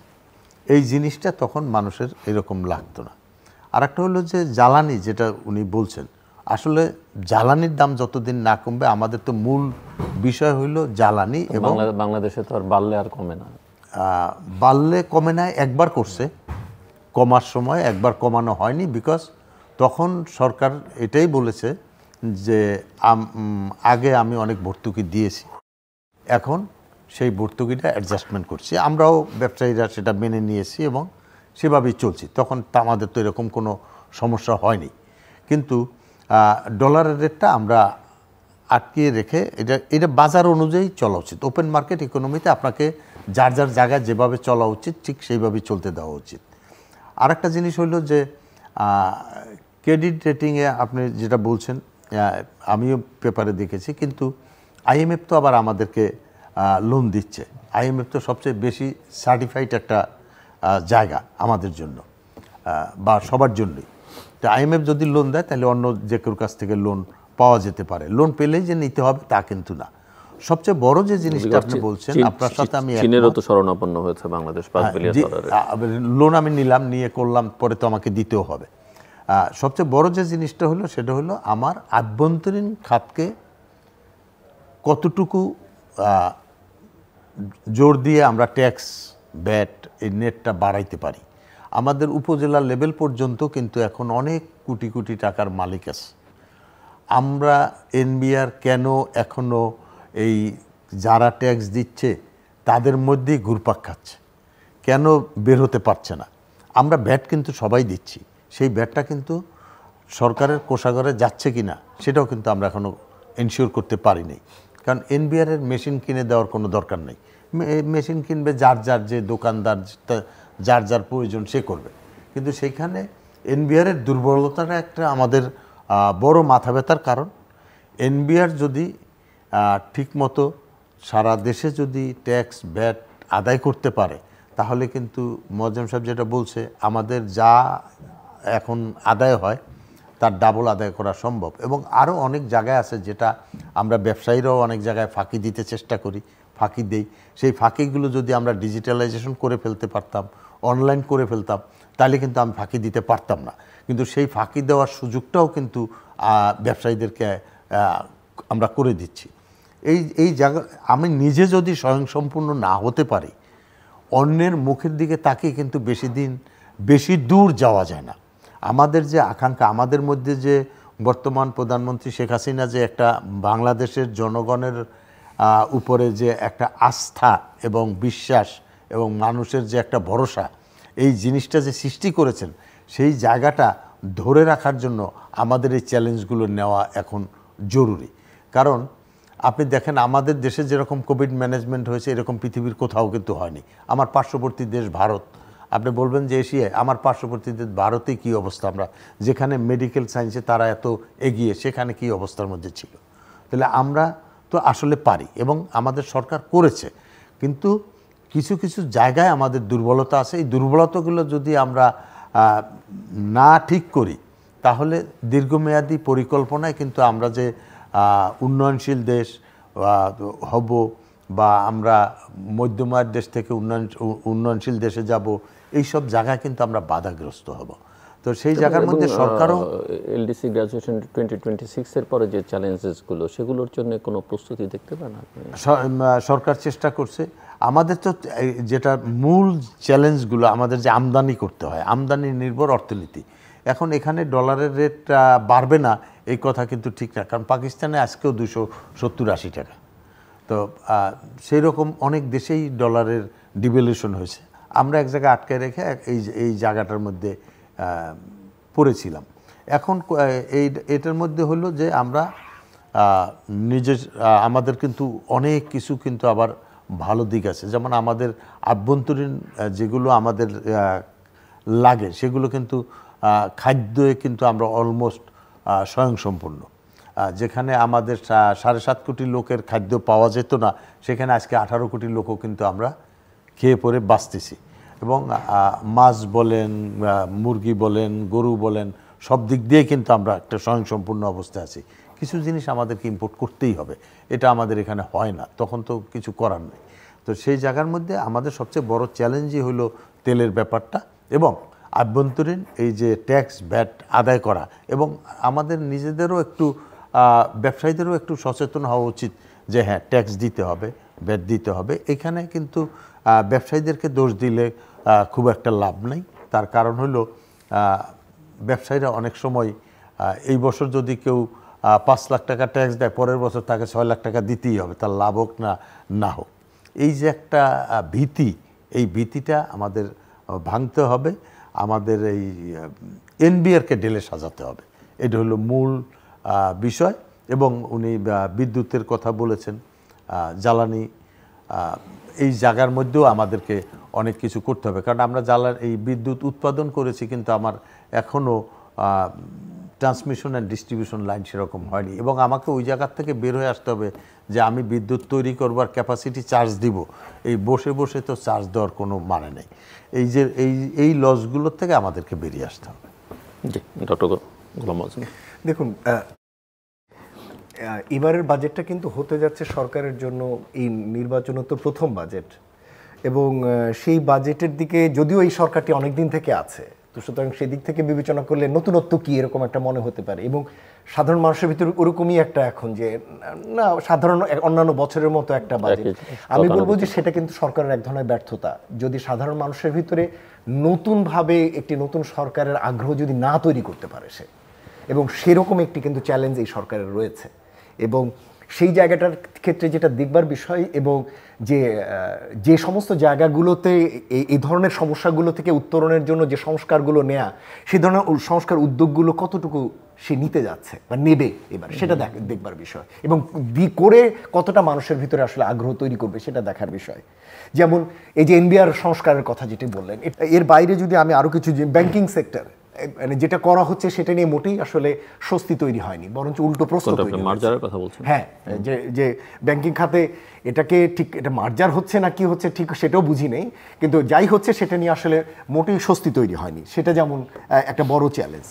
এই জিনিসটা তখন মানুষের এরকম লাগতো না। আর একটা হলো যে জ্বালানি, যেটা উনি বলছেন, আসলে জ্বালানির দাম যতদিন না কমবে, আমাদের তো মূল বিষয় হইল জ্বালানি। এবং বাংলাদেশে তো আর বাড়লে আর কমে না, বাড়লে কমে না, একবার করছে কমার সময়, একবার কমানো হয়নি, বিকজ তখন সরকার এটাই বলেছে যে আগে আমি অনেক ভর্তুকি দিয়েছি, এখন সেই ভর্তুকিটা অ্যাডজাস্টমেন্ট করছি। আমরাও ব্যবসায়ীরা সেটা মেনে নিয়েছি এবং সেভাবেই চলছি। তখন আমাদের তো এরকম কোনো সমস্যা হয়নি। কিন্তু ডলারের রেটটা আমরা আটকিয়ে রেখে এটা বাজার অনুযায়ী চলা উচিত। ওপেন মার্কেট ইকোনমিতে আপনাকে যার যার জায়গায় যেভাবে চলা উচিত ঠিক সেইভাবেই চলতে দেওয়া উচিত। আর একটা জিনিস হলো যে ক্রেডিট রেটিংয়ে আপনি যেটা বলছেন, আমিও পেপারে দেখেছি, কিন্তু আইএমএফ তো আবার আমাদেরকে লোন দিচ্ছে। আইএমএফ তো সবচেয়ে বেশি সার্টিফাইড একটা জায়গা আমাদের জন্য বা সবার জন্যই। তো আইএমএফ যদি লোন দেয় তাহলে অন্য যে কেউ কাছ থেকে লোন পাওয়া যেতে পারে। লোন পেলেই যে নিতে হবে তা কিন্তু না। সবচেয়ে বড় যে জিনিসটা আপনি বলছেন, আপনার সাথে আমি চীনেরও তো শরণাপন্ন হয়েছে বাংলাদেশ 5 বিলিয়ন ডলারের লোন আমি নিলাম, নিয়ে করলাম, পরে তো আমাকে দিতেও হবে। সবচেয়ে বড় যে জিনিসটা হলো সেটা হলো আমার আভ্যন্তরীণ খাতকে কতটুকু জোর দিয়ে আমরা ট্যাক্স ব্যাট এই নেটটা বাড়াইতে পারি। আমাদের উপজেলা লেভেল পর্যন্ত কিন্তু এখন অনেক কোটি কোটি টাকার মালিক আছে। আমরা এনবিআর কেন এখনও এই যারা ট্যাক্স দিচ্ছে তাদের মধ্যেই ঘুরপাক খাচ্ছে, কেন বের হতে পারছে না? আমরা ব্যাট কিন্তু সবাই দিচ্ছি, সেই ব্যাটটা কিন্তু সরকারের কোষাগারে যাচ্ছে কি না সেটাও কিন্তু আমরা এখনও এনশিওর করতে পারিনি। কারণ এনবিআরের মেশিন কিনে দেওয়ার কোনো দরকার নেই। মেশিন কিনবে যার যার যে দোকানদার, যার যার প্রয়োজন সে করবে। কিন্তু সেইখানে এনবিআরের দুর্বলতাটা একটা আমাদের বড় মাথা ব্যথার কারণ। এনবিআর যদি ঠিকমতো সারা দেশে যদি ট্যাক্স ব্যাট আদায় করতে পারে তাহলে কিন্তু মোয়াজ্জেম সাহেব যেটা বলছে, আমাদের যা এখন আদায় হয় তার ডাবল আদায় করা সম্ভব। এবং আরও অনেক জায়গায় আছে যেটা আমরা ব্যবসায়ীরাও অনেক জায়গায় ফাঁকি দিতে চেষ্টা করি, ফাঁকি দেই। সেই ফাঁকিগুলো যদি আমরা ডিজিটালাইজেশন করে ফেলতে পারতাম, অনলাইন করে ফেলতাম, তাহলে কিন্তু আমি ফাঁকি দিতে পারতাম না। কিন্তু সেই ফাঁকি দেওয়ার সুযোগটাও কিন্তু ব্যবসায়ীদেরকে আমরা করে দিচ্ছি। এই জায়গা আমি নিজে যদি স্বয়ংসম্পূর্ণ না হতে পারি, অন্যের মুখের দিকে তাকিয়ে কিন্তু বেশি দূর যাওয়া যায় না। আমাদের যে আকাঙ্ক্ষা, আমাদের মধ্যে যে বর্তমান প্রধানমন্ত্রী শেখ হাসিনা যে একটা বাংলাদেশের জনগণের উপরে যে একটা আস্থা এবং বিশ্বাস এবং মানুষের যে একটা ভরসা, এই জিনিসটা যে সৃষ্টি করেছেন, সেই জায়গাটা ধরে রাখার জন্য আমাদের এই চ্যালেঞ্জগুলো নেওয়া এখন জরুরি। কারণ আপনি দেখেন আমাদের দেশে যেরকম কোভিড ম্যানেজমেন্ট হয়েছে এরকম পৃথিবীর কোথাও কিন্তু হয়নি। আমার পার্শ্ববর্তী দেশ ভারত, আপনি বলবেন যে এশিয়ায়, আমার পার্শ্ববর্তী দেশ ভারতে কী অবস্থা, আমরা যেখানে মেডিকেল সায়েন্সে তারা এত এগিয়ে, সেখানে কী অবস্থার মধ্যে ছিল। তাহলে আমরা তো আসলে পারি এবং আমাদের সরকার করেছে, কিন্তু কিছু কিছু জায়গায় আমাদের দুর্বলতা আছে। এই দুর্বলতাগুলো যদি আমরা না ঠিক করি তাহলে দীর্ঘমেয়াদী পরিকল্পনায় কিন্তু আমরা যে উন্নয়নশীল দেশ হব বা আমরা মধ্যম আয়ের দেশ থেকে উন্নয়নশীল দেশে যাব, এইসব জায়গায় কিন্তু আমরা বাধাগ্রস্ত হব। তো সেই জায়গার মধ্যে সরকারও এলডিসি গ্র্যাজুয়েশন 2026 এর পরে যে চ্যালেঞ্জেসগুলো, সেগুলোর জন্য কোনো প্রস্তুতি দেখতে পান আপনি? সরকার চেষ্টা করছে। আমাদের তো যেটা মূল চ্যালেঞ্জগুলো, আমাদের যে আমদানি করতে হয়, আমদানি নির্ভর অর্থনীতি। এখন এখানে ডলারের রেট বাড়বে না এই কথা কিন্তু ঠিক না, কারণ পাকিস্তানে আজকেও 270-80 টাকা। তো সেই রকম অনেক দেশেই ডলারের ডিভ্যালুয়েশন হয়েছে। আমরা এক জায়গায় আটকে রেখে এই জায়গাটার মধ্যে পড়েছিলাম। এখন এটার মধ্যে হলো যে আমরা আমাদের কিন্তু অনেক কিছু কিন্তু আবার ভালো দিক আছে। যেমন আমাদের আভ্যন্তরীণ যেগুলো আমাদের লাগে সেগুলো কিন্তু খাদ্যে কিন্তু আমরা অলমোস্ট স্বয়ংসম্পূর্ণ। যেখানে আমাদের 7.5 কোটি লোকের খাদ্য পাওয়া যেত না, সেখানে আজকে 18 কোটি লোকও কিন্তু আমরা খেয়ে পরে বাঁচতেছি। এবং মাছ বলেন, মুরগি বলেন, গরু বলেন, সব দিক দিয়ে কিন্তু আমরা একটা স্বয়ংসম্পূর্ণ অবস্থায় আছি। কিছু জিনিস আমাদেরকে ইম্পোর্ট করতেই হবে, এটা আমাদের এখানে হয় না, তখন তো কিছু করার নেই। তো সেই জায়গার মধ্যে আমাদের সবচেয়ে বড় চ্যালেঞ্জই হলো তেলের ব্যাপারটা এবং আভ্যন্তরীণ এই যে ট্যাক্স ব্যাট আদায় করা। এবং আমাদের নিজেদেরও একটু ব্যবসায়ীদেরও একটু সচেতন হওয়া উচিত যে হ্যাঁ, ট্যাক্স দিতে হবে, ব্যাট দিতে হবে। এখানে কিন্তু ব্যবসায়ীদেরকে দোষ দিলে খুব একটা লাভ নেই। তার কারণ হলো ব্যবসায়ীরা অনেক সময় এই বছর যদি কেউ 5 লাখ টাকা ট্যাক্স দেয়, পরের বছর তাকে 6 লাখ টাকা দিতেই হবে, তার লাভ হোক না হোক। এই যে একটা ভীতি, এই ভীতিটা আমাদের ভাঙতে হবে। আমাদের এই এনবিআরকে ঢেলে সাজাতে হবে, এটা হলো মূল বিষয়। এবং উনি বিদ্যুতের কথা বলেছেন, জ্বালানি, এই জায়গার মধ্যেও আমাদেরকে অনেক কিছু করতে হবে। কারণ আমরা এই বিদ্যুৎ উৎপাদন করেছি, কিন্তু আমার এখনও ট্রান্সমিশন অ্যান্ড ডিস্ট্রিবিউশন লাইন সেরকম হয়নি। এবং আমাকে ওই জায়গার থেকে বের হয়ে আসতে হবে যে আমি বিদ্যুৎ তৈরি করবার ক্যাপাসিটি চার্জ দিব, এই বসে বসে তো চার্জ দেওয়ার কোনো মানে নেই। এই লসগুলোর থেকে আমাদেরকে বেরিয়ে আসতে হবে। জি, ডক্টর গোলাম মোয়াজ্জেম। দেখুন, এবারের বাজেটটা কিন্তু হতে যাচ্ছে সরকারের জন্য এই নির্বাচনোত্তর প্রথম বাজেট, এবং সেই বাজেটের দিকে যদিও এই সরকারটি অনেক দিন থেকে আছে, তো সুতরাং সেদিক থেকে বিবেচনা করলে নতুনত্ব কি এরকম একটা মনে হতে পারে। এবং সাধারণ মানুষের ভিতরে ওরকমই একটা এখন যে না সাধারণ অন্যান্য বছরের মতো একটা বাজেট, আমি বলবো যে সেটা কিন্তু সরকারের এক ধরনের ব্যর্থতা। যদি সাধারণ মানুষের ভিতরে নতুনভাবে একটি নতুন সরকারের আগ্রহ যদি না তৈরি করতে পারে সে, এবং সেরকম একটি কিন্তু চ্যালেঞ্জ এই সরকারের রয়েছে, এবং সেই জায়গাটার ক্ষেত্রে যেটা দেখবার বিষয়, এবং যে সমস্ত জায়গাগুলোতে এই ধরনের সমস্যাগুলো থেকে উত্তরণের জন্য যে সংস্কারগুলো নেয়া, সেই ধরনের সংস্কার উদ্যোগগুলো কতটুকু সে নিতে যাচ্ছে বা নেবে এবার, সেটা দেখবার বিষয়, এবং করে কতটা মানুষের ভিতরে আসলে আগ্রহ তৈরি করবে সেটা দেখার বিষয়। যেমন এই যে এনবিআর সংস্কারের কথা যেটি বললেন, এর বাইরে যদি আমি আরও কিছু, যে ব্যাংকিং সেক্টর মানে যেটা করা হচ্ছে সেটা নিয়ে মোটেই আসলে স্বস্তি তৈরি হয়নি, বরঞ্চ উল্টো প্রশ্ন তৈরি মার্জারের কথা বলছেন। হ্যাঁ, যে ব্যাংকিং খাতে এটাকে ঠিক এটা মার্জার হচ্ছে না কি হচ্ছে ঠিক সেটাও বুঝি নেই, কিন্তু যাই হচ্ছে সেটা নিয়ে আসলে মোটেই স্বস্তি তৈরি হয়নি, সেটা যেমন একটা বড় চ্যালেঞ্জ।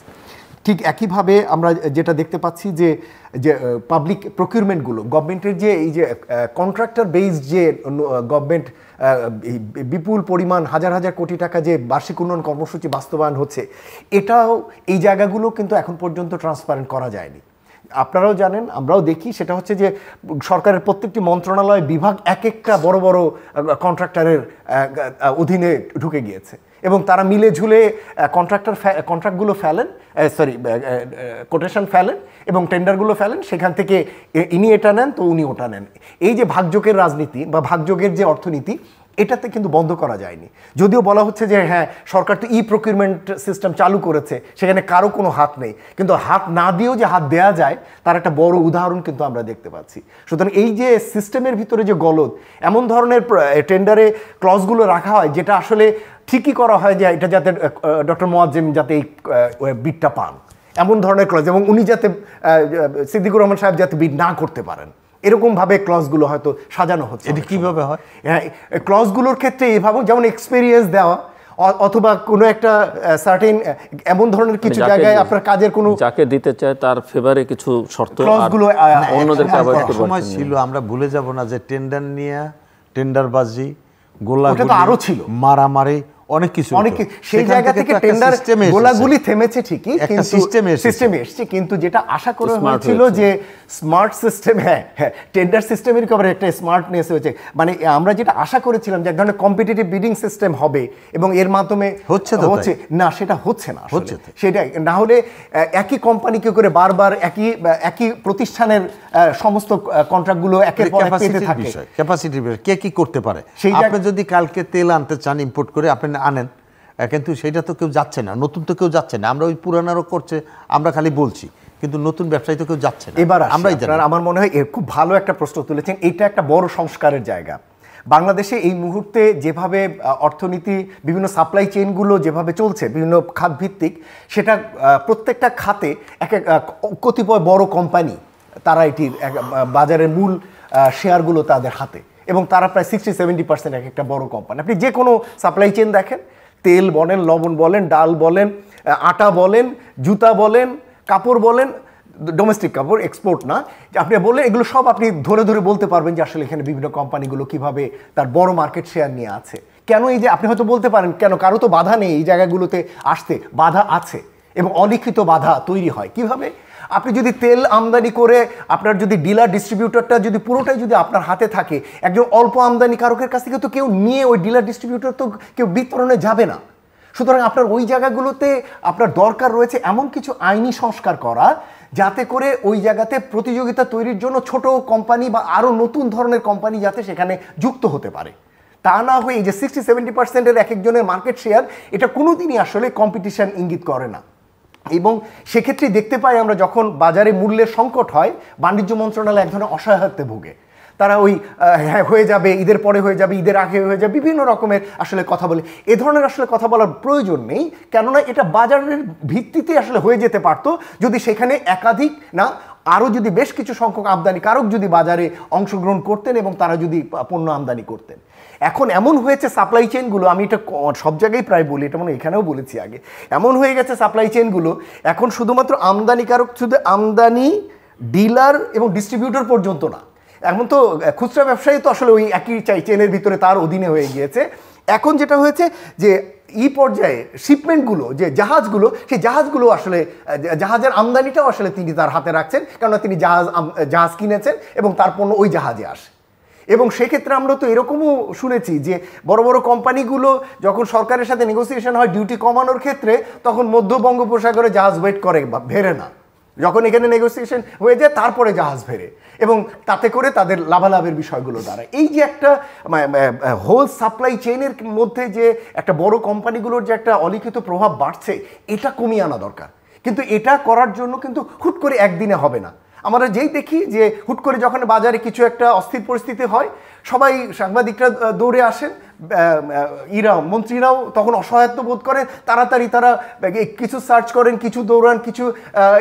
ঠিক একইভাবে আমরা যেটা দেখতে পাচ্ছি যে পাবলিক প্রকিউরমেন্টগুলো, গভর্নমেন্টের যে এই যে কন্ট্রাক্টর বেসড যে গভর্নমেন্ট বিপুল পরিমাণ হাজার হাজার কোটি টাকা যে বার্ষিক উন্নয়ন কর্মসূচি বাস্তবায়ন হচ্ছে, এটাও এই জায়গাগুলো কিন্তু এখন পর্যন্ত ট্রান্সপারেন্ট করা যায়নি। আপনারাও জানেন, আমরাও দেখি, সেটা হচ্ছে যে সরকারের প্রত্যেকটি মন্ত্রণালয় বিভাগ এক একটা বড় বড় কন্ট্রাক্টরের অধীনে ঢুকে গিয়েছে, এবং তারা মিলে ঝুলে কন্ট্রাক্টগুলো ফেলেন, কোটেশন ফেলেন এবং টেন্ডারগুলো ফেলেন, সেখান থেকে ইনি এটা নেন তো উনি ওটা নেন। এই যে ভাগযোগের রাজনীতি বা ভাগযোগের যে অর্থনীতি, এটাতে কিন্তু বন্ধ করা যায়নি। যদিও বলা হচ্ছে যে হ্যাঁ সরকার তো প্রকিউরমেন্ট সিস্টেম চালু করেছে, সেখানে কারো কোনো হাত নেই, কিন্তু হাত না দিয়েও যে হাত দেয়া যায় তার একটা বড় উদাহরণ কিন্তু আমরা দেখতে পাচ্ছি। সুতরাং এই যে সিস্টেমের ভিতরে যে গলদ, এমন ধরনের টেন্ডারে ক্লজগুলো রাখা হয় যেটা আসলে ঠিকই করা হয় যে এটা যাতে ডক্টর মোয়াজ্জেম যাতে এই বিডটা পান, এমন ধরনের ক্লজ, এবং উনি যাতে সিদ্দিকুর রহমান সাহেব যাতে বিড না করতে পারেন, এরকমভাবে ক্লজগুলো হয়তো সাজানো হচ্ছে। এটা কীভাবে হয়? হ্যাঁ, ক্লজগুলোর ক্ষেত্রে এভাবে যেমন এক্সপিরিয়েন্স দেওয়া, অথবা কোনো একটা সার্টেন এমন ধরনের কিছু জায়গায় আপনার কাজের কোনো, যাকে দিতে চায় তার ফেভারে কিছু শর্ত, ক্লজগুলো অন্যদেরকে আবার সময় ছিল, আমরা ভুলে যাব না যে টেন্ডার নিয়ে টেন্ডারবাজি, গোলাগুলি, আরো ছিল মারামারি, অনেক কিছু, সেই জায়গা থেকে টেন্ডার গোলাগুলি থেমেছে ঠিকই, কিন্তু সিস্টেমে এসেছে। কিন্তু যেটা আশা করা হয়েছিল যে স্মার্ট সিস্টেম, হ্যাঁ টেন্ডার সিস্টেমের কভারে একটা স্মার্টনেস হয়েছে, মানে আমরা যেটা আশা করেছিলাম যে এক ধরনের কম্পিটিটিভ বিডিং সিস্টেম হবে এবং এর মাধ্যমে হচ্ছে না, সেটা হচ্ছে না, সেটা না হলে একই কোম্পানিকে করে বারবার একই প্রতিষ্ঠানের সমস্ত কন্ট্রাক্টগুলো একের পর এক পেতে থাকে। ক্যাপাসিটি কে কি করতে পারে, আপনি যদি কালকে তেল আনতে চান ইম্পোর্ট করে আপনি আনেন, কিন্তু সেটা তো কেউ যাচ্ছে না, নতুন তো কেউ যাচ্ছে না, আমরা ওই পুরানারও করছে, আমরা খালি বলছি, কিন্তু নতুন ব্যবসায়ী তো কেউ যাচ্ছে না। এবার আমরাই জানি। আমার মনে হয় খুব ভালো একটা প্রশ্ন তুলেছেন, এটা একটা বড় সংস্কারের জায়গা। বাংলাদেশে এই মুহূর্তে যেভাবে অর্থনীতি, বিভিন্ন সাপ্লাই চেইনগুলো যেভাবে চলছে বিভিন্ন খাত ভিত্তিক, সেটা প্রত্যেকটা খাতে কতিপয় বড় কোম্পানি, তারা এটির বাজারের মূল শেয়ারগুলো তাদের হাতে, এবং তারা প্রায় 60-70% এক একটা বড় কোম্পানি। আপনি যে কোনো সাপ্লাই চেইন দেখেন, তেল বলেন, লবণ বলেন, ডাল বলেন, আটা বলেন, জুতা বলেন, কাপড় বলেন, ডোমেস্টিক কাপড়, এক্সপোর্ট না, আপনি বললে এগুলো সব আপনি ধরে ধরে বলতে পারবেন যে আসলে এখানে বিভিন্ন কোম্পানিগুলো কিভাবে তার বড় মার্কেট শেয়ার নিয়ে আছে। কেন এই যে আপনি হয়তো বলতে পারেন কেন, কারো তো বাধা নেই এই জায়গাগুলোতে আসতে, বাধা আছে, এবং অলিখিত বাধা তৈরি হয় কিভাবে? আপনি যদি তেল আমদানি করে আপনার যদি ডিলার ডিস্ট্রিবিউটরটা যদি পুরোটাই যদি আপনার হাতে থাকে, একজন অল্প আমদানিকারকের কাছ থেকে তো কেউ নিয়ে ওই ডিলার ডিস্ট্রিবিউটর তো কেউ বিতরণে যাবে না। সুতরাং আপনার ওই জায়গাগুলোতে আপনার দরকার রয়েছে এমন কিছু আইনি সংস্কার করা, যাতে করে ওই জায়গাতে প্রতিযোগিতা তৈরির জন্য ছোট কোম্পানি বা আরও নতুন ধরনের কোম্পানি যাতে সেখানে যুক্ত হতে পারে। তা না হয়ে এই যে 60-70%-এর এক একজনের মার্কেট শেয়ার, এটা কোনোদিনই আসলে কম্পিটিশন ইঙ্গিত করে না। এবং সেক্ষেত্রে দেখতে পাই আমরা যখন বাজারে মূল্যের সংকট হয়, বাণিজ্য মন্ত্রণালয় এক ধরনের অসহায়ত্বে ভোগে। তারা ওই হয়ে যাবে, ঈদের পরে হয়ে যাবে, ঈদের আগে হয়ে যাবে, বিভিন্ন রকমের আসলে কথা বলে। এ ধরনের আসলে কথা বলার প্রয়োজন নেই, কেননা এটা বাজারের ভিত্তিতে আসলে হয়ে যেতে পারতো যদি সেখানে একাধিক না আরও যদি বেশ কিছু সংখ্যক আমদানিকারক যদি বাজারে অংশগ্রহণ করতেন এবং তারা যদি পণ্য আমদানি করতেন। এখন এমন হয়েছে সাপ্লাই চেইনগুলো, আমি এটা সব জায়গায় প্রায় বলি, এটা মানে এখানেও বলেছি আগে, এমন হয়ে গেছে সাপ্লাই চেইনগুলো এখন শুধুমাত্র আমদানিকারক, শুধু আমদানি, ডিলার এবং ডিস্ট্রিবিউটর পর্যন্ত না, এখন তো খুচরা ব্যবসায়ী তো আসলে ওই একই চেনের ভিতরে তার অধীনে হয়ে গিয়েছে। এখন যেটা হয়েছে যে পর্যায়ে শিপমেন্টগুলো যে জাহাজগুলো, সেই জাহাজগুলো আসলে জাহাজের আমদানিটাও আসলে তিনি তার হাতে রাখছেন, কেননা তিনি জাহাজ কিনেছেন এবং তার পণ্য ওই জাহাজে আসে। এবং সেক্ষেত্রে আমরা তো এরকমও শুনেছি যে বড় বড় কোম্পানিগুলো যখন সরকারের সাথে নেগোসিয়েশন হয় ডিউটি কমানোর ক্ষেত্রে, তখন মধ্য বঙ্গোপসাগরে জাহাজ ওয়েট করে, ভেড়ে না। যখন এখানে নেগোসিয়েশন হয়ে যায় তারপরে জাহাজ ভেড়ে, এবং তাতে করে তাদের লাভালাভের বিষয়গুলো দাঁড়ায়। এই যে একটা হোল সাপ্লাই চেইনের মধ্যে যে একটা বড় কোম্পানিগুলোর যে একটা অলিখিত প্রভাব বাড়ছে, এটা কমিয়ে আনা দরকার। কিন্তু এটা করার জন্য কিন্তু হুট করে একদিনে হবে না। আমরা যেই দেখি যে হুট করে যখন বাজারে কিছু একটা অস্থির পরিস্থিতি হয়, সবাই সাংবাদিকরা দৌড়ে আসেন, মন্ত্রীরাও তখন অসহায়ত্ব বোধ করেন, তাড়াতাড়ি তারা কিছু সার্চ করেন, কিছু দৌড়ান, কিছু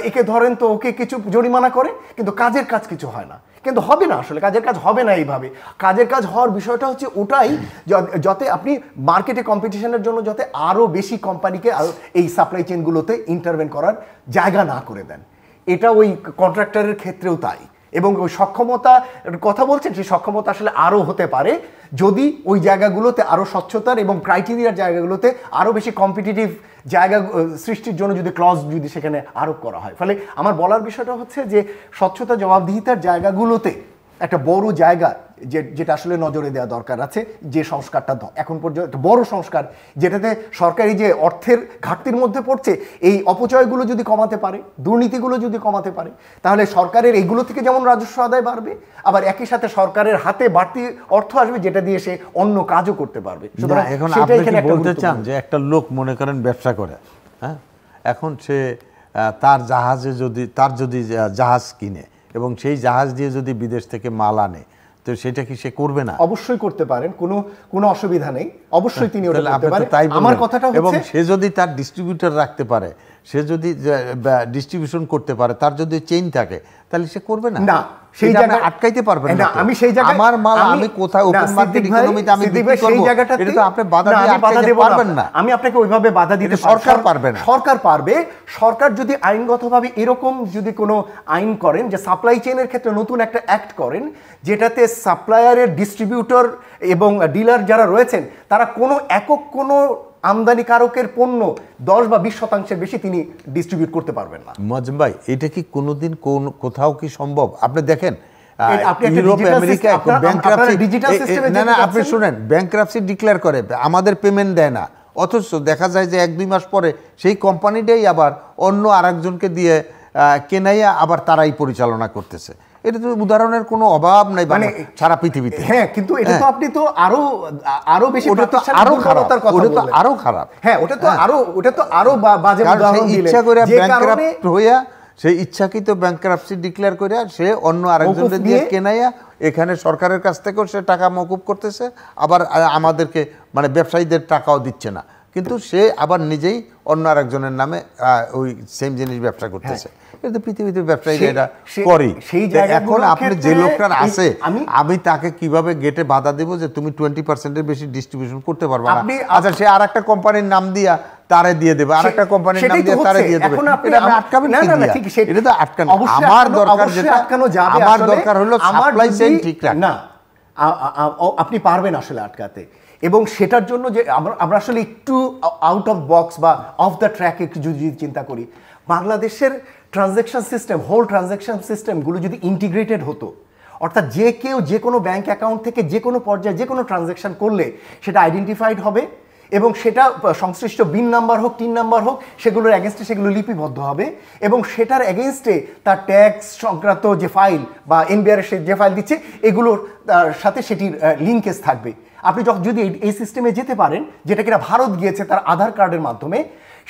একে ধরেন তো ওকে কিছু জরিমানা করে, কিন্তু কাজের কাজ কিছু হয় না। কিন্তু হবে না, আসলে কাজের কাজ হবে না এইভাবে। কাজের কাজ হওয়ার বিষয়টা হচ্ছে ওটাই, যাতে আপনি মার্কেটে কম্পিটিশনের জন্য যাতে আরও বেশি কোম্পানিকে এই সাপ্লাই চেইনগুলোতে ইন্টারভেন করার জায়গা না করে দেন। এটা ওই কন্ট্রাক্টরের ক্ষেত্রেও তাই। এবং ওই সক্ষমতা কথা বলছেন, সেই সক্ষমতা আসলে আরও হতে পারে যদি ওই জায়গাগুলোতে আরও স্বচ্ছতার এবং ক্রাইটেরিয়ার জায়গাগুলোতে আরও বেশি কম্পিটিটিভ জায়গা সৃষ্টির জন্য যদি ক্লজ যদি সেখানে আরোপ করা হয়। ফলে আমার বলার বিষয়টা হচ্ছে যে স্বচ্ছতা জবাবদিহিতার জায়গাগুলোতে একটা বড় জায়গা যেটা আসলে নজরে দেওয়া দরকার আছে, যে সংস্কারটা এখন পর্যন্ত একটা বড় সংস্কার, যেটাতে সরকারি যে অর্থের ঘাটতির মধ্যে পড়ছে, এই অপচয়গুলো যদি কমাতে পারে, দুর্নীতিগুলো যদি কমাতে পারে, তাহলে সরকারের এইগুলো থেকে যেমন রাজস্ব আদায় বাড়বে, আবার একই সাথে সরকারের হাতে বাড়তি অর্থ আসবে, যেটা দিয়ে সে অন্য কাজও করতে পারবে। এখন আপনি বলতে চান যে একটা লোক মনে করেন ব্যবসা করে, হ্যাঁ, এখন সে তার যদি জাহাজ কিনে এবং সেই জাহাজ দিয়ে যদি বিদেশ থেকে মাল আনে, তো সেটা কি সে করবে না? অবশ্যই করতে পারেন, কোনো অসুবিধা নেই, অবশ্যই তিনি ওটা করতে পারেন। আমার কথাটা হচ্ছে, এবং সে যদি তার ডিস্ট্রিবিউটর রাখতে পারে, সে যদি ডিস্ট্রিবিউশন করতে পারে, তার যদি চেইন থাকে, তাহলে সে করবে না। না, সেই জায়গা আটকাইতে পারবেন না। আমি সেই জায়গা, আমার মাল আমি কোথায় ওপেন মার্কেট ইকোনমিতে আমি বিক্রি করব, সেই জায়গাটাতে এটা তো আপনি বাধা দিয়ে আটকাইতে পারবেন না। আমি আপনাকে ওইভাবে বাধা দিতে সরকার পারবে না। সরকার পারবে। সরকার যদি আইনগতভাবে এরকম যদি কোনো আইন করেন, যে সাপ্লাই চেইনের ক্ষেত্রে নতুন একটা অ্যাক্ট করেন, যেটাতে সাপ্লায়ারের, ডিস্ট্রিবিউটর এবং ডিলার যারা রয়েছেন, তারা কোনো একক কোনো আমদানিকারকের পণ্য 10 বা 20% বেশি তিনি ডিস্ট্রিবিউট করতে পারবেন না। মজম ভাই, এটা কি কোনোদিন কোথাও কি সম্ভব? আপনি দেখেন ইউরোপ, আমেরিকা আপনি শুনেন, ব্যাংক্রাপসি ডিক্লেয়ার করে, আমাদের পেমেন্ট দেয় না, অথচ দেখা যায় যে 1-2 মাস পরে সেই কোম্পানিটাই আবার অন্য আরেকজনকে দিয়ে কেনাইয়া আবার তারাই পরিচালনা করতেছে। এটা তো উদাহরণের কোনো অভাব নাই মানে সারা পৃথিবীতে। হ্যাঁ, কিন্তু এটা তো আপনি তো আরো বেশি, ওটা তো আরো খারাপ, ওটা তো আরো খারাপ। হ্যাঁ, ওটা তো আরো বাজে উদাহরণ দিলেন। ইচ্ছা করে ব্যাংক্রাপ্ট হইয়া, সেই ইচ্ছাকৃত ব্যাংক্রাপসি ডিক্লেয়ার করে সে অন্য আরেকজনকে দিয়ে কেনাইয়া এখানে সরকারের কাছ থেকেও সে টাকা মওকুফ করতেছে, আবার আমাদেরকে মানে ব্যবসায়ীদের টাকাও দিচ্ছে না, কিন্তু সে আবার নিজেই অন্য আরেকজনের নামে ওই সেম জিনিস ব্যবসা করতেছে। কিন্তু পৃথিবীতে ব্যবসায়ীরা এটা করি। এখন আপনি যে লোকটার আছে, আমি তাকে কিভাবে গেটে বাধা দেব যে তুমি 20%-এর বেশি ডিস্ট্রিবিউশন করতে পারবে না? আচ্ছা, সে আর একটা কোম্পানির নাম দিয়া তারে দিয়ে দেবে, আর একটা কোম্পানির নাম দিয়ে তারে দিয়ে দেবে, এটা আপনি আটকাবেন কি দিয়া? এটা তো আটকানো। আমার দরকার যেটা, আমার দরকার হলো সাপ্লাই চেইন ঠিক রাখা। না, আপনি পারবেন আসলে আটকাতে, এবং সেটার জন্য যে আমরা আসলে একটু আউট অফ বক্স বা অফ দ্য ট্র্যাক একটু যদি চিন্তা করি, বাংলাদেশের ট্রানজ্যাকশন সিস্টেম, হোল ট্রানজ্যাকশন সিস্টেমগুলো যদি ইন্টিগ্রেটেড হতো, অর্থাৎ যে কেউ যে কোনো ব্যাংক অ্যাকাউন্ট থেকে যে কোনো পর্যায়ে যে কোনো ট্রানজ্যাকশন করলে সেটা আইডেন্টিফাইড হবে, এবং সেটা সংশ্লিষ্ট বিন নাম্বার হোক, টিন নাম্বার হোক, সেগুলোর এগেনস্টে সেগুলো লিপিবদ্ধ হবে, এবং সেটার এগেনস্টে তার ট্যাক্স সংক্রান্ত যে ফাইল বা এনবিআর যে ফাইল দিচ্ছে, এগুলোর সাথে সেটির লিঙ্কেজ থাকবে। আপনি যদি এই সিস্টেমে যেতে পারেন, যেটা কিনা ভারত গিয়েছে তার আধার কার্ডের মাধ্যমে,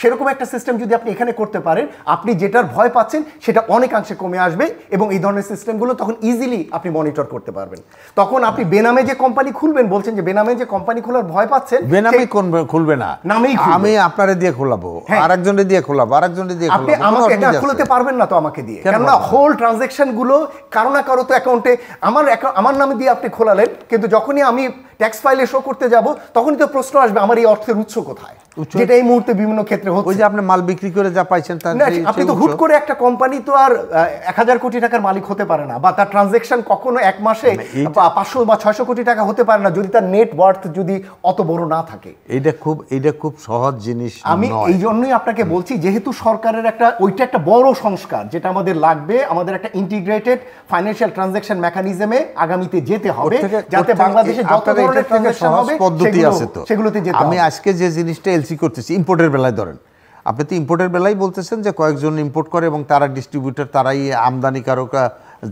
সেরকম একটা সিস্টেম যদি আপনি এখানে করতে পারেন, আপনি যেটার ভয় পাচ্ছেন সেটা অনেকাংশে কমে আসবে, এবং এই ধরনের সিস্টেমগুলো তখন ইজিলি আপনি মনিটর করতে পারবেন। তখন আপনি বেনামে যে কোম্পানি খুলবেন, বলছেন যে বেনামে যে কোম্পানি খোলার ভয় পাচ্ছেন, বেনামে খুলবে না, নামেই আমি আপনারে দিয়ে খোলাবো, আরেকজনের দিয়ে খোলাবো, আরেকজনের দিয়ে আপনি আমাকে এটা খুলতে পারবেন না তো আমাকে দিয়ে, কেননা হোল ট্রানজ্যাকশন গুলো কারো না কারো তো অ্যাকাউন্টে আমার নামে দিয়ে আপনি খোলালেন, কিন্তু যখনই আমি ট্যাক্স ফাইলে শো করতে যাব, তখনই তো প্রশ্ন আসবে আমার এই অর্থের উৎস কোথায়। যেটা এই মুহূর্তে বিভিন্ন ক্ষেত্রে হচ্ছে। ওই যে আপনি মাল বিক্রি করে যা পাইছেন তার আপনি তো হুট করে একটা কোম্পানি তো আর 1000 কোটি টাকার মালিক হতে পারে না, বা তার ট্রানজ্যাকশন কখনো এক মাসে 500 বা 600 কোটি টাকা হতে পারে না যদি তার নেট ওয়ার্থ যদি অত বড় না থাকে। এটা খুব সহজ জিনিস। আমি এই জন্যই আপনাকে বলছি, যেহেতু সরকারের ওইটা একটা বড় সংস্কার যেটা আমাদের লাগবে, আমাদের একটা ইন্টিগ্রেটেড ফাইন্যান্সিয়াল ট্রানজ্যাকশন মেকানিজমে আগামীতে যেতে হবে, যাতে বাংলাদেশে যত ধরনের ট্রানজ্যাকশন হবে পদ্ধতি আছে তো সেগুলোতে যেতে হবে। আমি আজকে যে জিনিসটা এলসি করতেছি, ইম্পোর্টের বেলায় ধরেন, আপনি তো ইম্পোর্টের বেলায় বলতেছেন যে কয়েকজন ইম্পোর্ট করে এবং তারা ডিস্ট্রিবিউটর, তারাই আমদানিকারক,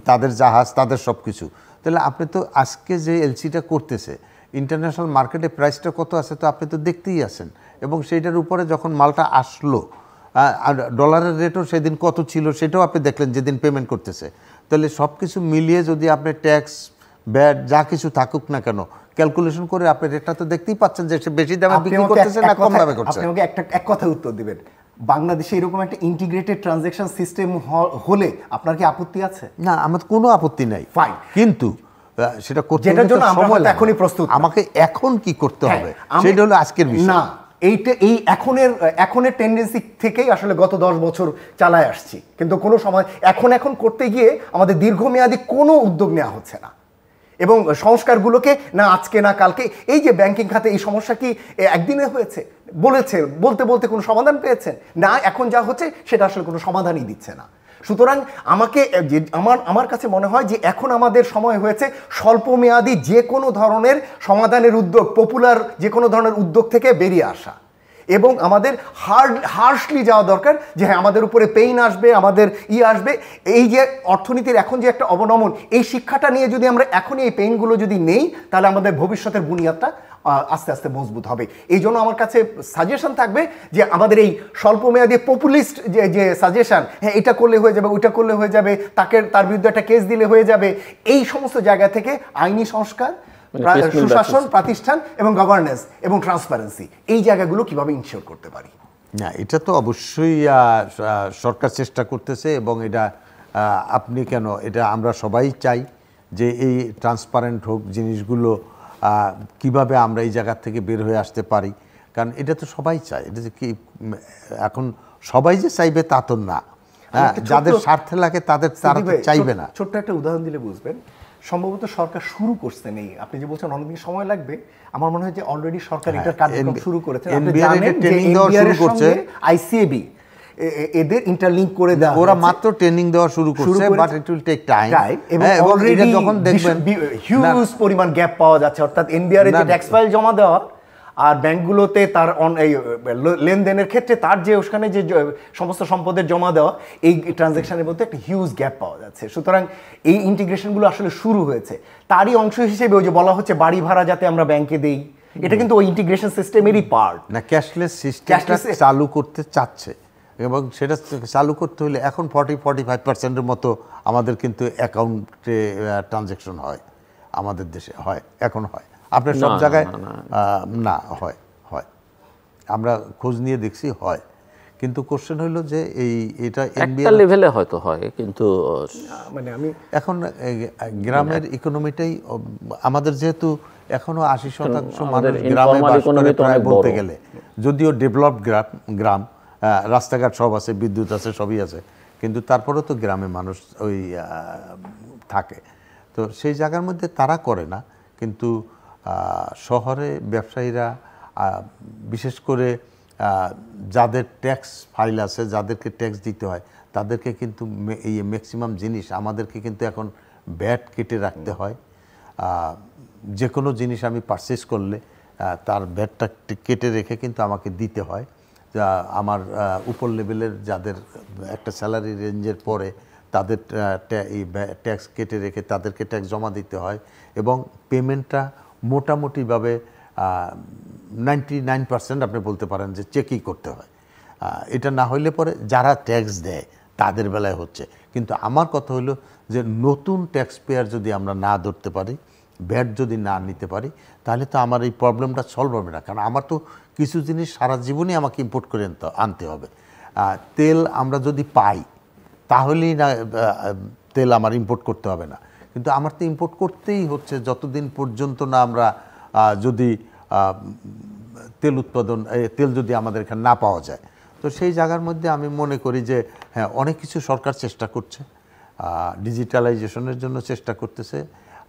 তাদের জাহাজ, তাদের সব কিছু। তাহলে আপনি তো আজকে যে এলসিটা করতেছে, ইন্টারন্যাশনাল মার্কেটে প্রাইসটা কত আছে তো আপনি তো দেখতেই আছেন, এবং সেইটার উপরে যখন মালটা আসলো আর ডলারের রেটও সেদিন কত ছিল সেটাও আপনি দেখলেন যেদিন পেমেন্ট করতেছে। তাহলে সব কিছু মিলিয়ে যদি আপনি ট্যাক্স, ব্যাট যা কিছু থাকুক না কেন ক্যালকুলেশন করে আপনি রেটটা তো দেখতেই পাচ্ছেন যে সে বেশি দামে বিক্রি করতেছে না কম দামে করছে। আপনি আমাকে এক কথা উত্তর দিবেন, বাংলাদেশে এরকম একটা ইন্টিগ্রেটেড ট্রানজ্যাকশন সিস্টেম হলে আপনার কি আপত্তি আছে? না, আমার কোনো আপত্তি নাই, ফাইন। কিন্তু সেটা করতে যেটার জন্য আমরা এখনই প্রস্তুত। আমাকে এখন কি করতে হবে সেটা হলো আজকের বিষয়। না, এই এখনের টেন্ডেন্সি থেকেই আসলে গত 10 বছর চালায় আসছি, কিন্তু কোনো সময় এখন করতে গিয়ে আমাদের দীর্ঘমেয়াদী কোনো উদ্যোগ নেওয়া হচ্ছে না, এবং সংস্কারগুলোকে না আজকে না কালকে। এই যে ব্যাংকিং খাতে এই সমস্যা কি একদিনে হয়েছে? বলতে কোনো সমাধান পেয়েছেন না? এখন যা হচ্ছে সেটা আসলে কোনো সমাধানই দিচ্ছে না। সুতরাং আমার কাছে মনে হয় যে এখন আমাদের সময় হয়েছে স্বল্পমেয়াদী যে কোনো ধরনের সমাধানের উদ্যোগ, পপুলার যে কোনো ধরনের উদ্যোগ থেকে বেরিয়ে আসা, এবং আমাদের হার্শলি যাওয়া দরকার যে হ্যাঁ আমাদের উপরে পেইন আসবে, আমাদের আসবে। এই যে অর্থনীতির এখন যে একটা অবনমন, এই শিক্ষাটা নিয়ে যদি আমরা এখনই এই পেইনগুলো যদি নেই, তাহলে আমাদের ভবিষ্যতের বুনিয়াদটা আস্তে আস্তে মজবুত হবে। এই জন্য আমার কাছে সাজেশন থাকবে যে আমাদের এই স্বল্পমেয়াদী পপুলিস্ট যে সাজেশন, হ্যাঁ এটা করলে হয়ে যাবে, ওইটা করলে হয়ে যাবে, তার বিরুদ্ধে একটা কেস দিলে হয়ে যাবে, এই সমস্ত জায়গা থেকে আইনি সংস্কার, সুশাসন, প্রতিষ্ঠান এবং গভর্নেন্স এবং ট্রান্সপারেন্সি, এই জায়গাগুলো কিভাবে ইনশিওর করতে পারি। না, এটা তো অবশ্যই সরকার চেষ্টা করতেছে, এবং এটা আপনি কেন, এটা আমরা সবাই চাই যে এই ট্রান্সপারেন্ট হোক জিনিসগুলো, কিভাবে আমরা এই জায়গা থেকে বের হয়ে আসতে পারি, কারণ এটা তো সবাই চায়। এটা যে কি এখন সবাই যে চাইবে তা তো না, যাদের স্বার্থে লাগে তারা তো চাইবে না। ছোট্ট একটা উদাহরণ দিলে বুঝবেন। সম্ভবত সরকার শুরু করছে নেই, আপনি যে বলছেন অনেকদিন সময় লাগবে, আমার মনে হয় যে অলরেডি সরকার এটার কার্যক্রম শুরু করেছে। আপনি জানেন যে এনবিআর করছে, আইসিএবি এদের ইন্টারলিংক করে দেওয়া, ওরা মাত্র ট্রেনিং দেওয়া শুরু করছে, but it will take time, এবং অলরেডি যখন দেখবেন হিউজ পরিমাণ গ্যাপ পাওয়া যাচ্ছে, অর্থাৎ এনবিআর এর যে ট্যাক্স ফাইল জমা দেওয়া আর ব্যাংকগুলোতে তার লেনদেনের ক্ষেত্রে তার যে ওখানে যে সমস্ত সম্পদের জমা দেওয়া, এই ট্রানজ্যাকশনের মধ্যে একটা হিউজ গ্যাপ পাওয়া যাচ্ছে। সুতরাং এই ইন্টিগ্রেশনগুলো আসলে শুরু হয়েছে, তারই অংশ হিসেবে ওই যে বলা হচ্ছে বাড়ি ভাড়া যাতে আমরা ব্যাংকে দেই, এটা কিন্তু ওই ইন্টিগ্রেশন সিস্টেমেরই পার্ট। না, ক্যাশলেস সিস্টেমটা চালু করতে চাচ্ছে, এবং সেটা চালু করতে হলে এখন 40-45% মতো আমাদের কিন্তু অ্যাকাউন্টে ট্রানজ্যাকশন হয়, আমাদের দেশে হয়, এখন হয়। আপনার সব জায়গায় না হয়, আমরা খোঁজ নিয়ে দেখছি হয়, কিন্তু কোশ্চেন হইল যে এটা একটা লেভেলে হয়তো হয়, কিন্তু মানে আমি এখন গ্রামের ইকোনমিটাই আমাদের যেহেতু এখনো 80% মানুষ গ্রামে বাস করে প্রায় বলতে গেলে, যদিও ডেভেলপড গ্রাম, রাস্তাঘাট সব আছে, বিদ্যুৎ আছে, সবই আছে, কিন্তু তারপরেও তো গ্রামে মানুষ ওই থাকে, তো সেই জায়গার মধ্যে তারা করে না। কিন্তু শহরে ব্যবসায়ীরা, বিশেষ করে যাদের ট্যাক্স ফাইল আছে, যাদেরকে ট্যাক্স দিতে হয়, তাদেরকে কিন্তু এই ম্যাক্সিমাম জিনিস আমাদেরকে কিন্তু এখন ভ্যাট কেটে রাখতে হয়। যে কোনো জিনিস আমি পারচেস করলে তার ভ্যাটটা কেটে রেখে কিন্তু আমাকে দিতে হয়। আমার উপর লেভেলের যাদের একটা স্যালারি রেঞ্জের পরে তাদের এই ট্যাক্স কেটে রেখে তাদেরকে ট্যাক্স জমা দিতে হয়, এবং পেমেন্টটা মোটামুটিভাবে 99% আপনি বলতে পারেন যে চেকই করতে হয়। এটা না হইলে পরে যারা ট্যাক্স দেয় তাদের বেলায় হচ্ছে। কিন্তু আমার কথা হলো যে নতুন ট্যাক্স পেয়ার যদি আমরা না ধরতে পারি, ভ্যাট যদি না নিতে পারি, তাহলে তো আমার এই প্রবলেমটা সলভ হবে না। কারণ আমার তো কিছু জিনিস সারা জীবনই আমাকে ইম্পোর্ট করে আনতে হবে। তেল আমরা যদি পাই তাহলেই না তেল আমার ইম্পোর্ট করতে হবে না, কিন্তু আমার তো ইম্পোর্ট করতেই হচ্ছে যতদিন পর্যন্ত না আমরা যদি তেল উৎপাদন, তেল যদি আমাদের এখানে না পাওয়া যায়। তো সেই জায়গার মধ্যে আমি মনে করি যে হ্যাঁ, অনেক কিছু সরকার চেষ্টা করছে, ডিজিটালাইজেশনের জন্য চেষ্টা করতেছে।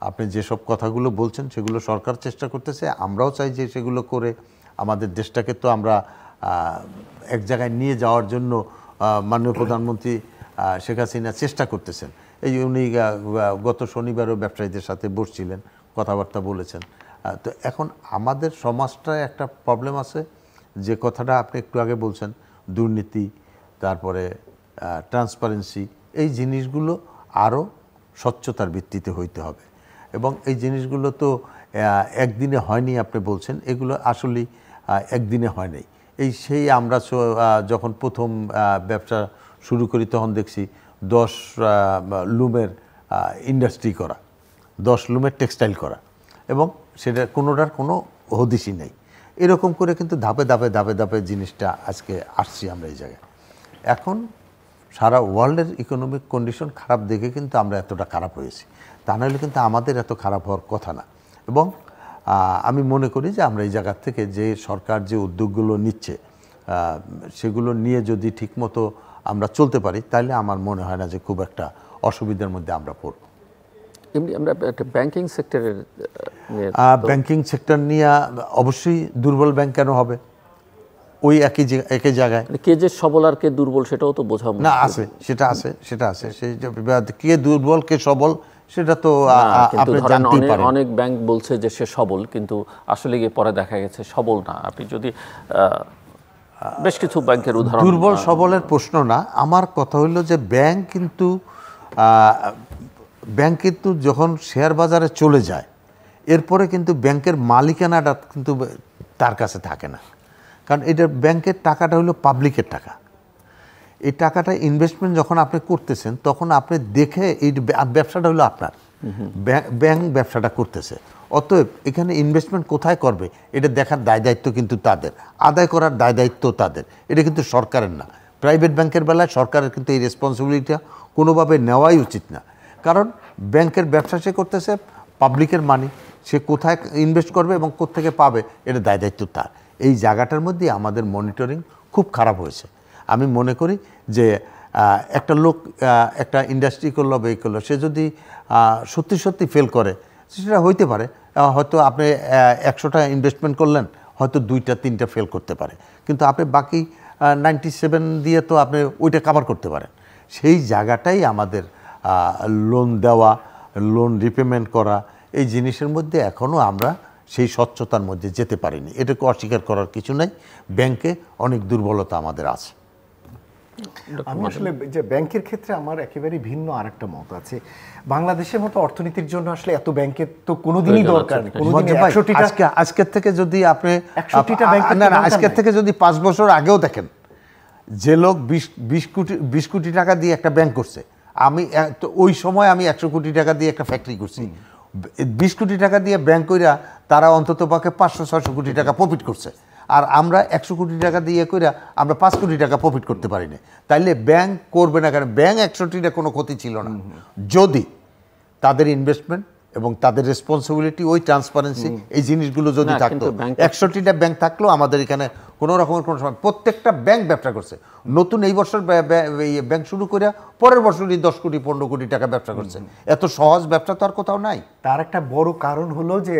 আপনি যেসব কথাগুলো বলছেন সেগুলো সরকার চেষ্টা করতেছে, আমরাও চাই যে সেগুলো করে আমাদের দেশটাকে তো আমরা এক জায়গায় নিয়ে যাওয়ার জন্য মাননীয় প্রধানমন্ত্রী শেখ হাসিনা চেষ্টা করতেছেন। এই উনি গত শনিবারও ব্যবসায়ীদের সাথে বসছিলেন, কথাবার্তা বলেছেন। তো এখন আমাদের সমাজটায় একটা প্রবলেম আছে, যে কথাটা আপনি একটু আগে বলছেন, দুর্নীতি, তারপরে ট্রান্সপারেন্সি, এই জিনিসগুলো আরও স্বচ্ছতার ভিত্তিতে হইতে হবে। এবং এই জিনিসগুলো তো একদিনে হয়নি, আপনি বলছেন, এগুলো আসলেই একদিনে হয় নাই। সেই আমরা যখন প্রথম ব্যবসা শুরু করি তখন দেখছি 10 লুমের ইন্ডাস্ট্রি করা, 10 লুমের টেক্সটাইল করা, এবং সেটা কোনোটার কোনো হদিশই নেই। এরকম করে কিন্তু ধাপে ধাপে ধাপে ধাপে জিনিসটা আজকে আসছি আমরা এই জায়গায়। এখন সারা ওয়ার্ল্ডের ইকোনমিক কন্ডিশন খারাপ দেখে কিন্তু আমরা এতটা খারাপ হয়েছি, তা নাহলে কিন্তু আমাদের এত খারাপ হওয়ার কথা না। এবং আমি মনে করি যে আমরা এই জায়গার থেকে যে সরকার যে উদ্যোগগুলো নিচ্ছে সেগুলো নিয়ে যদি ঠিকমতো আমরা চলতে পারি, তাহলে আমার মনে হয় না যে খুব একটা অসুবিধার মধ্যে আমরা পড়ব। এমনি আমরা একটা ব্যাংকিং সেক্টরের ব্যাংকিং সেক্টর নিয়ে অবশ্যই দুর্বল ব্যাংক কেন হবে? ওই একই জায়গায় কে যে সবল আর কে দুর্বল সেটাও তো বোঝা না, আছে, সেটা আছে সেই কে দুর্বল কে সবল সেটা তো আপনি জানতেই পারেন। অনেক ব্যাংক বলছে যে সে সবল, কিন্তু আসলে গিয়ে পরে দেখা গেছে সবল না। আপনি যদি বেশ কিছু ব্যাংকের উদাহরণ, দুর্বল সবলের প্রশ্ন না, আমার কথা হলো যে ব্যাংক কিন্তু যখন শেয়ার বাজারে চলে যায়, এরপরে কিন্তু ব্যাংকের মালিকানাটা কিন্তু তার কাছে থাকে না। কারণ এটা ব্যাংকের টাকাটা হলো পাবলিকের টাকা। এই টাকাটা ইনভেস্টমেন্ট যখন আপনি করতেছেন তখন আপনি দেখে এই ব্যবসাটা হলো আপনার, ব্যাংক ব্যবসাটা করতেছে। অতএব এখানে ইনভেস্টমেন্ট কোথায় করবে এটা দেখার দায় দায়িত্ব কিন্তু তাদের, আদায় করার দায় দায়িত্ব তাদের, এটা কিন্তু সরকারের না। প্রাইভেট ব্যাংকের বেলায় সরকারের কিন্তু এই রেসপন্সিবিলিটিটা কোনোভাবে নেওয়াই উচিত না। কারণ ব্যাংকের ব্যবসা সে করতেছে, পাবলিকের মানি, সে কোথায় ইনভেস্ট করবে এবং কোত্থেকে পাবে এটা দায় দায়িত্ব তার। এই জায়গাটার মধ্যে আমাদের মনিটরিং খুব খারাপ হয়েছে। আমি মনে করি যে একটা লোক একটা ইন্ডাস্ট্রি করলো বা এই করলো, সে যদি সত্যি সত্যি ফেল করে সেটা হইতে পারে, হয়তো আপনি 100টা ইনভেস্টমেন্ট করলেন, হয়তো 2টা 3টা ফেল করতে পারে, কিন্তু আপনি বাকি 97 দিয়ে তো আপনি ওইটা কভার করতে পারেন। সেই জায়গাটাই আমাদের লোন দেওয়া, লোন রিপেমেন্ট করা, এই জিনিসের মধ্যে এখনও আমরা সেই স্বচ্ছতার মধ্যে যেতে পারিনি। এটাকে অস্বীকার করার কিছু নাই, ব্যাংকে অনেক দুর্বলতা আমাদের আছে। আমি আসলে যে ব্যাংকের ক্ষেত্রে আমার একেবারে ভিন্ন আরেকটা মত আছে। বাংলাদেশের মতো অর্থনীতির জন্য আসলে এত ব্যাংকের তো কোনোদিনই দরকার নেই। আজকের থেকে যদি আপনি আজকের থেকে যদি 5 বছর আগেও দেখেন, যে লোক 20 কোটি টাকা দিয়ে একটা ব্যাংক করছে, আমি ওই সময় আমি 100 কোটি টাকা দিয়ে একটা ফ্যাক্টরি করছি। 20 কোটি টাকা দিয়ে ব্যাংক কইরা তারা অন্তত পক্ষে 500-600 কোটি টাকা প্রফিট করছে, আর আমরা 100 কোটি টাকা দিয়ে কইরা আমরা 5 কোটি টাকা প্রফিট করতে পারি না। তাইলে ব্যাংক করবে না কেন? ব্যাংক 100টা কোনো ক্ষতি ছিল না যদি তাদের ইনভেস্টমেন্ট এবং তাদের রেসপন্সিবিলিটি, ওই ট্রান্সপারেন্সি, এই জিনিসগুলো যদি থাকতো। 100টা ব্যাংক থাকলেও আমাদের এখানে কোনো রকমের কোনো সময় প্রত্যেকটা ব্যাংক ব্যবসা করছে। নতুন এই বছর ব্যাংক শুরু করে পরের বছরই 10 কোটি 15 কোটি টাকা ব্যবসা করছে। এত সহজ ব্যবসা তো আর কোথাও নাই। তার একটা বড় কারণ হলো যে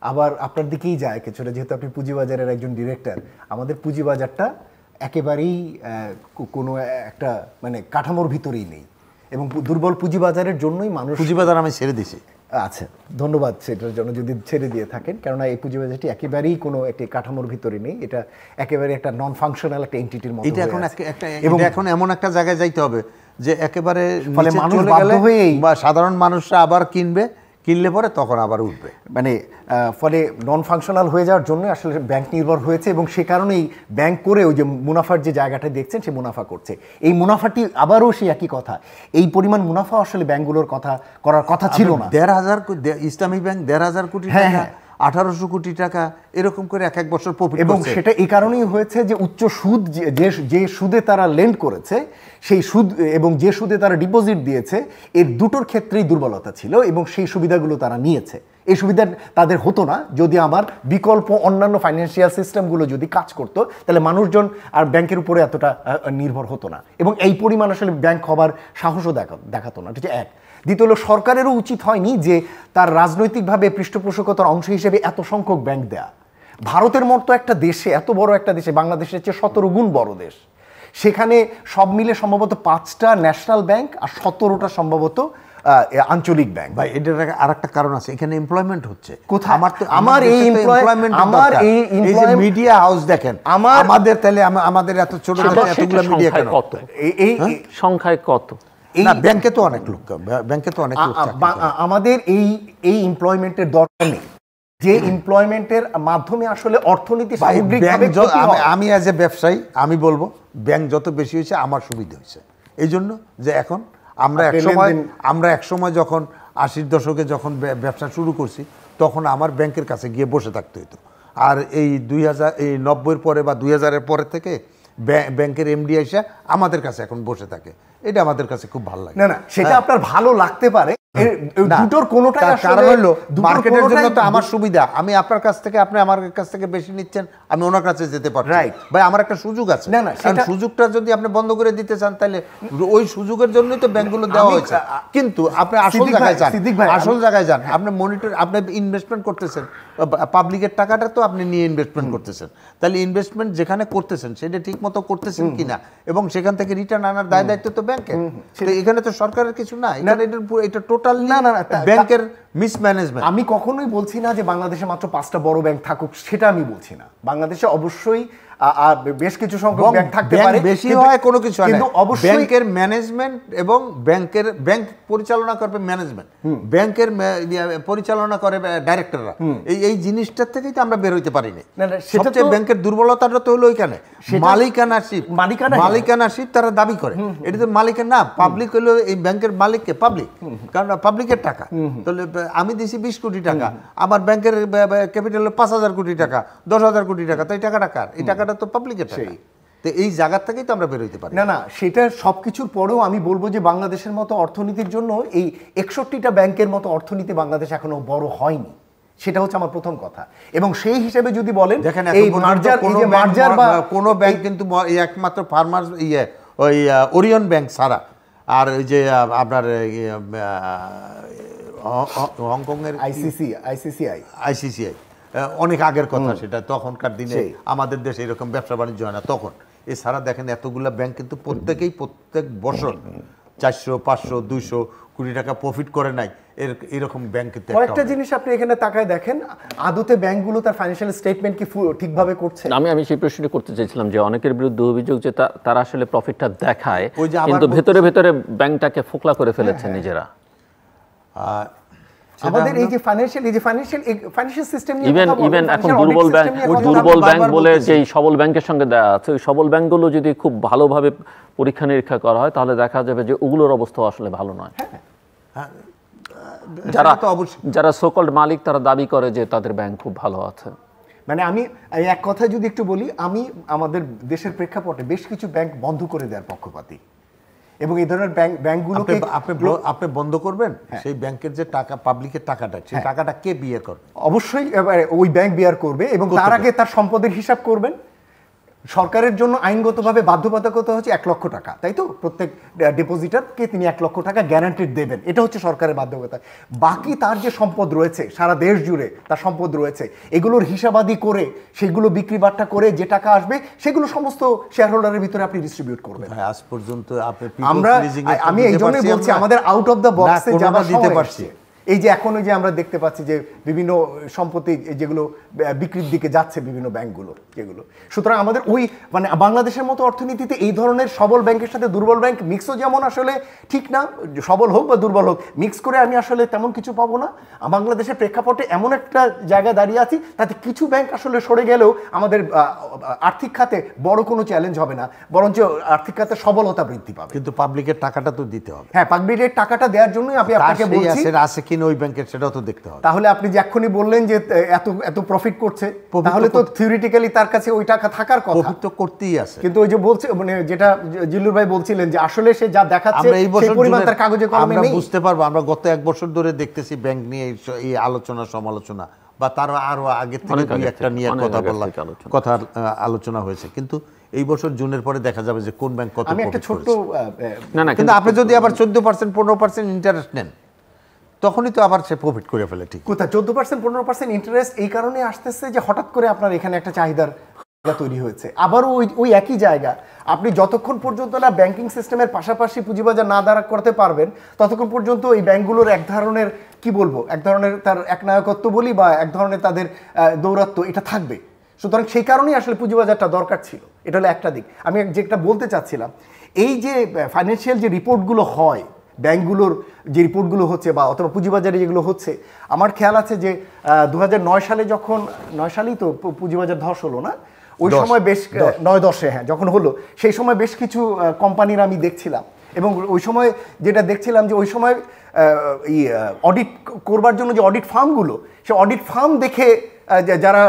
আবার আপনার দিকেই যায় কিছুটা, যেহেতু আপনি পুঁজিবাজারের একজন ডিরেক্টর, আমাদের পুঁজিবাজারটা একেবারেই কোনো একটা মানে কাঠামোর ভিতরেই নেই, এবং দুর্বল পুঁজিবাজারের জন্যই মানুষ পুঁজিবাজার আমি ছেড়ে দিছি। আচ্ছা, ধন্যবাদ সেটার জন্য যদি ছেড়ে দিয়ে থাকেন, কেননা এই পুঁজিবাজারটি একেবারেই কোনো একটি কাঠামোর ভিতরে নেই, এটা একেবারে একটা নন ফাংশনাল একটা এন্টিটির মতো। এটা এখন এমন একটা জায়গায় যাইতে হবে যে একেবারে ফলে মানুষ বাধ্য হয়েই বা সাধারণ মানুষরা আবার কিনলে পরে তখন আবার উঠবে, মানে ফলে নন ফাংশনাল হয়ে যাওয়ার জন্য আসলে ব্যাংক নির্ভর হয়েছে, এবং সে কারণেই ব্যাংক করে ওই যে মুনাফার যে জায়গাটা দেখছেন সে মুনাফা করছে। এই মুনাফাটি আবারও সেই একই কথা, এই পরিমাণ মুনাফা আসলে ব্যাংকগুলোর করার কথা ছিল না। 1,500 ইসলামী ব্যাংক 1,500 কোটি টাকা 1800 কোটি টাকা এরকম করে এক বছর প্রফিট এবং সেটা এই কারণেই হয়েছে যে উচ্চ সুদ যে সুদে তারা লেন্ড করেছে সেই সুদ এবং যে সুদে তারা ডিপোজিট দিয়েছে এর দুটোর ক্ষেত্রেই দুর্বলতা ছিল এবং সেই সুবিধাগুলো তারা নিয়েছে। এই সুবিধা তাদের হতো না যদি আমার বিকল্প অন্যান্য ফাইন্যান্সিয়াল সিস্টেমগুলো যদি কাজ করতো, তাহলে মানুষজন আর ব্যাংকের উপরে এতটা নির্ভর হতো না এবং এই পরিমাণ আসলে ব্যাংক হবার সাহসও দেখাতো না। ঠিক আছে, এক। দ্বিতীয় হলো সরকারেরও উচিত হয়নি যে তার রাজনৈতিকভাবে পৃষ্ঠপোষকতার অংশ হিসেবে এত সংখ্যক ব্যাংক দেয়া। ভারতের মতো একটা দেশে, এত বড় একটা দেশে, বাংলাদেশের চেয়ে 17 গুণ বড় দেশ, সেখানে সব মিলে সম্ভবত 5টা ন্যাশনাল ব্যাংক আর 17টা সম্ভবত আঞ্চলিক ব্যাংক। ভাই এটার আরেকটা কারণ আছে, এখানে এমপ্লয়মেন্ট হচ্ছে কোথায়? আমার এই মিডিয়া হাউস দেখেন, আমাদের তাহলে আমাদের এত ছোট এতগুলো মিডিয়া কেন? এই সংখ্যায় কত? না, ব্যাংকে তো অনেক লোক, ব্যাংকে তো অনেক লোক। আমাদের এই এমপ্লয়মেন্টের দরকার নেই, যে এমপ্লয়মেন্টের মাধ্যমে আসলে অর্থনীতি সামগ্রিকভাবে। আমি অ্যাজ এ ব্যবসায়ী আমি বলবো ব্যাংক যত বেশি হয়েছে আমার সুবিধা হয়েছে, এই জন্য যে এখন আমরা এক সময় যখন 80-র দশকে যখন ব্যবসা শুরু করছি তখন আমার ব্যাংকের কাছে গিয়ে বসে থাকতে হতো। আর এই 90-এর পরে বা 2000-এর পরে থেকে ব্যাংকের এমডি এসে আমাদের কাছে এখন বসে থাকে, এটা আমাদের কাছে খুব ভালো লাগে। না, সেটা আপনার ভালো লাগতে পারে, দুটোর কোনোটাই কারণ হলো মার্কেটের জন্য তো আমার সুবিধা, আমি আপনার কাছ থেকে, আপনি আমার কাছ থেকে বেশি নিচ্ছেন, আমি ওনার কাছে যেতে পারি, রাইট ভাই, আমার একটা সুযোগ আছে। না, সুযোগটা যদি আপনি বন্ধ করে দিতে চান তাহলে ওই সুযোগের জন্যই তো ব্যাংকগুলো দেওয়া হয়েছে। কিন্তু আপনি আসল জায়গায় যান, আপনি মনিটর, আপনি ইনভেস্টমেন্ট করতেছেন, পাবলিকের টাকাটা তো আপনি নিয়ে ইনভেস্টমেন্ট করতেছেন, তাহলে ইনভেস্টমেন্ট যেখানে করতেছেন সেটা ঠিক মতো করতেছেন কিনা এবং সেখান থেকে রিটার্ন আনার দায় দায়িত্ব তো ব্যাংকের। এখানে তো সরকারের কিছু না, এটা টোটাল না ব্যাংকের মিসম্যানেজমেন্ট। আমি কখনোই বলছি না যে বাংলাদেশে মাত্র 5টা বড় ব্যাংক থাকুক, সেটা আমি বলছি না। বাংলাদেশে অবশ্যই বেশ কিছু সংখ্যক ব্যাংক থাকতে পারে, বেশি হয় কোনো কিছু না, কিন্তু অবশ্যই ব্যাংকের ম্যানেজমেন্ট এবং ব্যাংক পরিচালনা করবে ম্যানেজমেন্ট, ব্যাংকের পরিচালনা করে ডাইরেক্টররা। এই জিনিসটার থেকেই তো আমরা বের হইতে পারি না। সবচেয়ে ব্যাংকের দুর্বলতাটা তো হলো ওইখানে মালিকানাশিপ তারা দাবি করে, এটা তো মালিকের না, পাবলিক হলো এই ব্যাংকের মালিককে পাবলিক, কারণ পাবলিকের টাকা। তাহলে আমি দিছি 20 কোটি টাকা, আমার ব্যাংকের ক্যাপিটাল হলো 5000 কোটি টাকা, 10,000 কোটি টাকা, তো এই টাকাটা কার? এই টাকাটা তো পাবলিকের টাকা। তো এই জায়গা থেকেই তো আমরা বের হইতে পারি না, সেটা সবকিছুর পরেও আমি বলবো যে বাংলাদেশের মতো অর্থনীতির জন্য এই 61টা ব্যাংকের মতো অর্থনীতি বাংলাদেশ এখনো বড় হয়নি, সেটা হচ্ছে আমার প্রথম কথা। এবং সেই হিসেবে যদি বলেন, দেখেন এই মার্জার বা কোনো ব্যাংক কিন্তু একমাত্র ফার্মার্স ওই ওরিয়ন ব্যাংক ছাড়া, আর ওই যে আপনার হংকংয়ের আইসিসিআই অনেক আগের কথা, সেটা তখনকার দিনে আমাদের দেশে এরকম ব্যবসা বাণিজ্য হয় না তখন। এছাড়া দেখেন এতগুলা ব্যাংক কিন্তু প্রত্যেক বছর 400, 500, 200 কোটি টাকা প্রফিট করে নাই, এরকম ব্যাংক। কয়েকটা জিনিস আপনি এখানে তাকায় দেখেন, আদতে ব্যাংকগুলো তার ফাইন্যান্সিয়াল স্টেটমেন্ট কি ঠিকভাবে করছে? আমি সেই প্রশ্নটি করতে চাইছিলাম যে অনেকের বিরুদ্ধে অভিযোগ যে তারা আসলে প্রফিটটা দেখায় কিন্তু ভেতরে ব্যাংকটাকে ফোকলা করে ফেলেছে নিজেরা। আমাদের এই যে ফাইন্যান্সিয়াল সিস্টেম ইভেন এখন দুর্বল ব্যাংক বলে যে সবল ব্যাংকের সঙ্গে দেয়া আছে, ওই সবল ব্যাংকগুলো যদি খুব ভালোভাবে পরীক্ষা নিরীক্ষা করা হয় তাহলে দেখা যাবে যে ওগুলোর অবস্থা আসলে ভালো নয়। যারা সোকল্ড মালিক তারা দাবি করে যে তাদের ব্যাংক খুব ভালো আছে। মানে আমি এক কথা যদি একটু বলি, আমি আমাদের দেশের প্রেক্ষাপটে বেশ কিছু ব্যাংক বন্ধ করে দেওয়ার পক্ষপাতী, এবং এই ধরনের ব্যাংকগুলোকে আপনি বন্ধ করবেন, সেই ব্যাংকের যে টাকা, পাবলিকের টাকাটা, সেই টাকাটা কে বিয়ার করবে? অবশ্যই ওই ব্যাংক বিয়ার করবে, এবং তার আগে তার সম্পদের হিসাব করবেন। সরকারের জন্য আইনগতভাবে বাধ্যবাধকতা হচ্ছে 1 লক্ষ টাকা, তাই তো? প্রত্যেক ডিপোজিটারকে তিনি 1 লক্ষ টাকা গ্যারান্টি দেবেন, এটা হচ্ছে সরকারের বাধ্যবাধকতা। বাকি তার যে সম্পদ রয়েছে, সারা দেশ জুড়ে তার সম্পদ রয়েছে, এগুলোর হিসাবাদি করে সেগুলো বিক্রি বাট্টা করে যে টাকা আসবে সেগুলো সমস্ত শেয়ার হোল্ডারের ভিতরে আপনি ডিস্ট্রিবিউট করবেন। আজ পর্যন্ত আমি এই জন্যই বলছি আমাদের আউট অফ দ্য বক্সে যাওয়া দিতে পারছি। এই যে এখন যে আমরা দেখতে পাচ্ছি যে বিভিন্ন সম্পত্তি যেগুলো বিক্রির দিকে যাচ্ছে বিভিন্ন ব্যাংকগুলো, যেগুলো, সুতরাং আমাদের ওই মানে বাংলাদেশের মতো অর্থনীতিতে এই ধরনের সবল ব্যাংকের সাথে দুর্বল ব্যাংক মিক্সও যেমন আসলে ঠিক না, সবল হোক বা দুর্বল হোক, মিক্স করে আমি আসলে তেমন কিছু পাবো না। বাংলাদেশের প্রেক্ষাপটে এমন একটা জায়গায় দাঁড়িয়ে আছি তাতে কিছু ব্যাংক আসলে সরে গেলেও আমাদের আর্থিক খাতে বড় কোনো চ্যালেঞ্জ হবে না, বরঞ্চ আর্থিক খাতে সবলতা বৃদ্ধি পাবে। কিন্তু পাবলিকের টাকাটা তো দিতে হবে। হ্যাঁ, পাবলিকের টাকাটা দেওয়ার জন্যই আমি আপনাকে বলছি কিনা ওই ব্যাংকের, সেটাও তো দেখতে হবে। তাহলে আপনি যে এক্ষুনি বললেন যে এত এত প্রফিট করছে, তাহলে তো থিওরিটিক্যালি তার কাছে ওই টাকা থাকার কথা। প্রফিট তো করতেই আছে, কিন্তু ওই যে বলছে, মানে যেটা জিল্লুর ভাই বলছিলেন যে আসলে সে যা দেখাচ্ছে সেই পরিমাণ তার কাগজে কলমে নেই। আমরা বুঝতে পারবো, আমরা গত 1 বছর ধরে দেখতেছি ব্যাংক নিয়ে এই আলোচনা সমালোচনা, বা তার আরো আগের থেকে একটা নিয়ে কথা আলোচনা হয়েছে, কিন্তু এই বছর জুনের পরে দেখা যাবে যে কোন ব্যাংক কত। আমি একটা ছোট্ট কিন্তু আপনি যদি আবার 14% 15% ইন্টারেস্ট নেন, তখনই তো আবার সে প্রফিট করে ফেলে। ঠিক কোথায় 14% 15% ইন্টারেস্ট এই কারণে আসতেছে যে হঠাৎ করে আপনার এখানে একটা চাহিদার তৈরি হয়েছে। আবারও ওই একই জায়গা, আপনি যতক্ষণ পর্যন্ত না ব্যাংকিং সিস্টেমের পাশাপাশি পুঁজিবাজার না দাঁড়া করতে পারবেন, ততক্ষণ পর্যন্ত এই ব্যাংকগুলোর এক ধরনের কি বলবো, এক ধরনের তার একনায়কত্ব বলি বা এক ধরনের তাদের দৌরাত্ম্য এটা থাকবে। সুতরাং সেই কারণেই আসলে পুঁজিবাজারটা দরকার ছিল। এটা হলো একটা দিক। আমি যেটা বলতে চাচ্ছিলাম, এই যে ফাইন্যান্সিয়াল যে রিপোর্টগুলো হয়, ব্যাংকগুলোর যে রিপোর্টগুলো হচ্ছে বা অথবা পুঁজিবাজারে যেগুলো হচ্ছে, আমার খেয়াল আছে যে 2009 সালে যখন 9 সালেই তো পুঁজিবাজার ধস হলো না, ওই সময় বেশ 9-10 হ্যাঁ যখন হলো, সেই সময় বেশ কিছু কোম্পানির আমি দেখছিলাম, এবং ওই সময় যেটা দেখছিলাম যে ওই সময় অডিট করবার জন্য যে অডিট ফার্মগুলো, সে অডিট ফার্ম দেখে যারা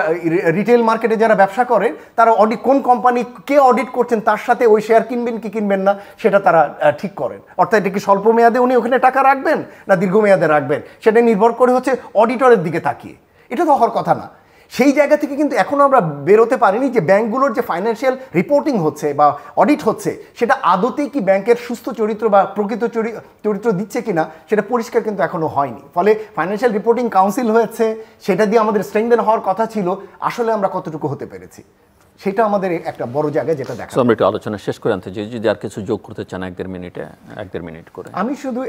রিটেল মার্কেটে যারা ব্যবসা করে, তারা অডিট কোন কোম্পানি কে অডিট করছেন তার সাথে ওই শেয়ার কিনবেন কি কিনবেন না সেটা তারা ঠিক করেন। অর্থাৎ এটা কি স্বল্প মেয়াদে উনি ওখানে টাকা রাখবেন না দীর্ঘমেয়াদে রাখবেন, সেটা নির্ভর করে হচ্ছে অডিটরের দিকে তাকিয়ে। এটা তো হওয়ার কথা না। সেই জায়গা থেকে কিন্তু এখনও আমরা বেরোতে পারিনি যে ব্যাংকগুলোর যে ফাইন্যান্সিয়াল রিপোর্টিং হচ্ছে বা অডিট হচ্ছে, সেটা আদতেই কি ব্যাংকের সুস্থ চরিত্র বা প্রকৃত চরিত্র দিচ্ছে কিনা সেটা পরিষ্কার কিন্তু এখনও হয়নি। ফলে ফাইন্যান্সিয়াল রিপোর্টিং কাউন্সিল হয়েছে, সেটা দিয়ে আমাদের স্ট্রেংথেন হওয়ার কথা ছিল, আসলে আমরা কতটুকু হতে পেরেছি সেটা আমাদের একটা বড় জায়গায় যেটা দেখা। আমরা একটু আলোচনা শেষ করে আনতে চাই, যদি আর কিছু যোগ করতে চান 1-1.5 মিনিট করে। আমি শুধু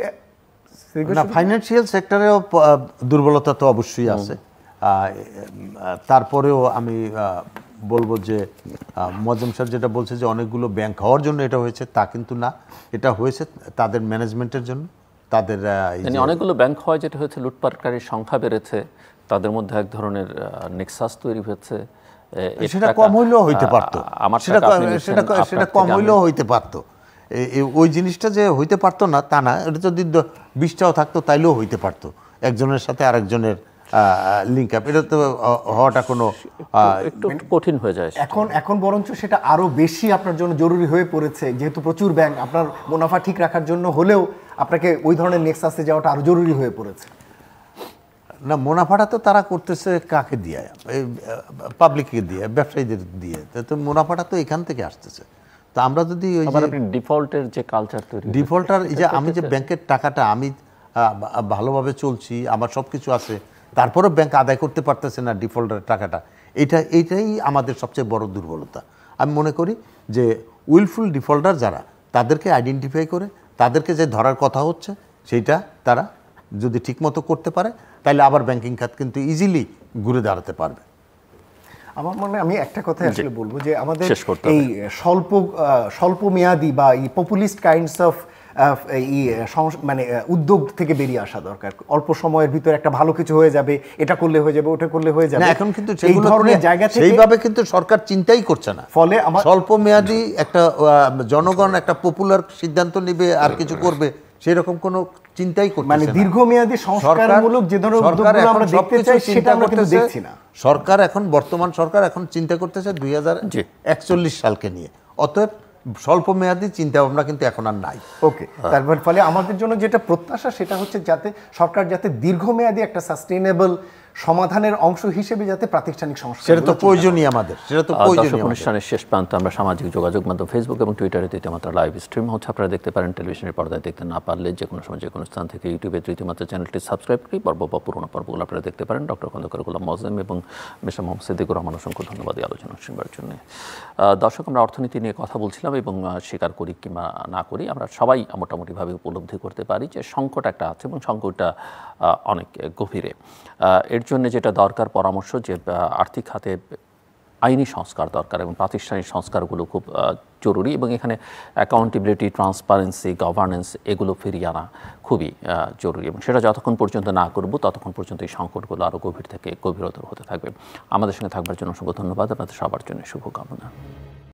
ফাইন্যান্সিয়াল সেক্টরেও দুর্বলতা তো অবশ্যই আছে, তারপরেও আমি বলবো যে মোয়াজ্জেম সাহেব যেটা বলছে যে অনেকগুলো ব্যাংক হওয়ার জন্য এটা হয়েছে, তা কিন্তু না। এটা হয়েছে তাদের ম্যানেজমেন্টের জন্য, তাদের অনেকগুলো ব্যাংক হয় যেটা হচ্ছে লুটপাটকারীর সংখ্যা বেড়েছে, তাদের মধ্যে এক ধরনের নেক্সাস তৈরি হয়েছে। সেটা কম হইলেও হইতে পারতো, সেটা কম হইলেও হইতে পারতো। ওই জিনিসটা যে হইতে পারতো না তা না, এটা যদি 20টাও থাকতো তাইলেও হইতে পারতো, একজনের সাথে আরেকজনের লিঙ্ক আপ। এটা তো হওয়াটা কোনো একটু কঠিন হয়ে যায় এখন বরঞ্চ সেটা আরো বেশি আপনার জন্য জরুরি হয়ে পড়েছে, যেহেতু প্রচুর ব্যাংক আপনার মুনাফা ঠিক রাখার জন্য হলেও আপনাকে ওই ধরনের নেক্সাসে যাওয়াটা আরো জরুরি হয়ে পড়েছে। না, মুনাফাটা তো তারা করতেছে কাকে দিয়ে? পাবলিককে দিয়ে, ব্যবসায়ীদের দিয়ে। তো মুনাফাটা তো এখান থেকে আসতেছে। তো আমরা যদি ওই যে ডিফল্টের যে কালচার তৈরি, ডিফল্টার, এই যে আমি যে ব্যাংকের টাকাটা আমি ভালোভাবে চলছি, আমার সব কিছু আছে, তারপরেও ব্যাংক আদায় করতে পারতেছে না ডিফল্টারের টাকাটা, এইটাই আমাদের সবচেয়ে বড় দুর্বলতা। আমি মনে করি যে উইলফুল ডিফল্টার যারা, তাদেরকে আইডেন্টিফাই করে তাদেরকে যে ধরার কথা হচ্ছে, সেইটা তারা যদি ঠিকমতো করতে পারে, তাহলে আবার ব্যাংকিং খাত কিন্তু ইজিলি ঘুরে দাঁড়াতে পারবে। আমার মনে আমি একটা কথা আসলে বলবো যে আমাদের এই স্বল্প মেয়াদি বা এই পপুলিস্ট কাইন্ডস অফ মানে উদ্যোগ থেকে বেরিয়ে আসা দরকার। অল্প সময়ের ভিতরে একটা ভালো কিছু হয়ে যাবে, এটা করলে হয়ে যাবে, ওটা করলে হয়ে যাবে। এখন কিন্তু এই ধরনের জায়গা থেকে সেইভাবে কিন্তু সরকার চিন্তাই করছে না। ফলে আমার স্বল্প মেয়াদি একটা জনগণ একটা পপুলার সিদ্ধান্ত নেবে আর কিছু করবে, সেরকম কোনো চিন্তাই করছে না। মানে দীর্ঘমেয়াদী সংস্কারমূলক যে ধরনের উদ্যোগগুলো আমরা দেখতে চাই, সেটা আমরা কিন্তু দেখছি না। সরকার এখন, বর্তমান সরকার এখন চিন্তা করতেছে 2041 সালকে নিয়ে। অতএব স্বল্প মেয়াদী চিন্তা ভাবনা কিন্তু এখন আর নাই। ওকে, তারপর ফলে আমাদের জন্য যেটা প্রত্যাশা সেটা হচ্ছে যাতে সরকার যাতে দীর্ঘমেয়াদী একটা সাস্টেইনেবল সমাধানের অংশ হিসেবে যাতে প্রাতিষ্ঠানিক সংস্কার, সেটা তো প্রয়োজনীয় আমাদের, সেটা তো প্রয়োজনীয়। অনুষ্ঠানের শেষ প্রান্তে আমরা সামাজিক যোগাযোগ মাধ্যম ফেসবুক এবং টুইটারে তৃতীয় মাত্রা লাইভ স্ট্রিম হচ্ছে, আপনারা দেখতে পারেন। টেলিভিশনের পর্দায় দেখতে না পারলে যে কোনো সময় যে কোনো স্থান থেকে ইউটিউবে তৃতীয় মাত্রা চ্যানেলটি সাবস্ক্রাইব করি, পর্ব বা পুরোনো পর্বগুলো আপনারা দেখতে পারেন। ডক্টর খন্দকার গোলাম মোয়াজ্জেম এবং মিস্টার মোহাম্মদ সিদ্দিকুর রহমান, অসংখ্য ধন্যবাদ এই আলোচনা শুনবার জন্য। দর্শক, আমরা অর্থনীতি নিয়ে কথা বলছিলাম এবং স্বীকার করি কিংবা না করি, আমরা সবাই মোটামুটিভাবে উপলব্ধি করতে পারি যে সংকট একটা আছে এবং সংকটটা অনেক গভীরে। এর জন্য যেটা দরকার পরামর্শ, যে আর্থিক খাতে আইনি সংস্কার দরকার এবং প্রাতিষ্ঠানিক সংস্কারগুলো খুব জরুরি, এবং এখানে অ্যাকাউন্টেবিলিটি, ট্রান্সপারেন্সি, গভর্নেন্স এগুলো ফিরিয়ে আনা খুবই জরুরি, এবং সেটা যতক্ষণ পর্যন্ত না করব ততক্ষণ পর্যন্ত এই সংকটগুলো আরও গভীরতর হতে থাকবে। আমাদের সঙ্গে থাকবার জন্য অসংখ্য ধন্যবাদ, আপনাদের সবার জন্য শুভকামনা।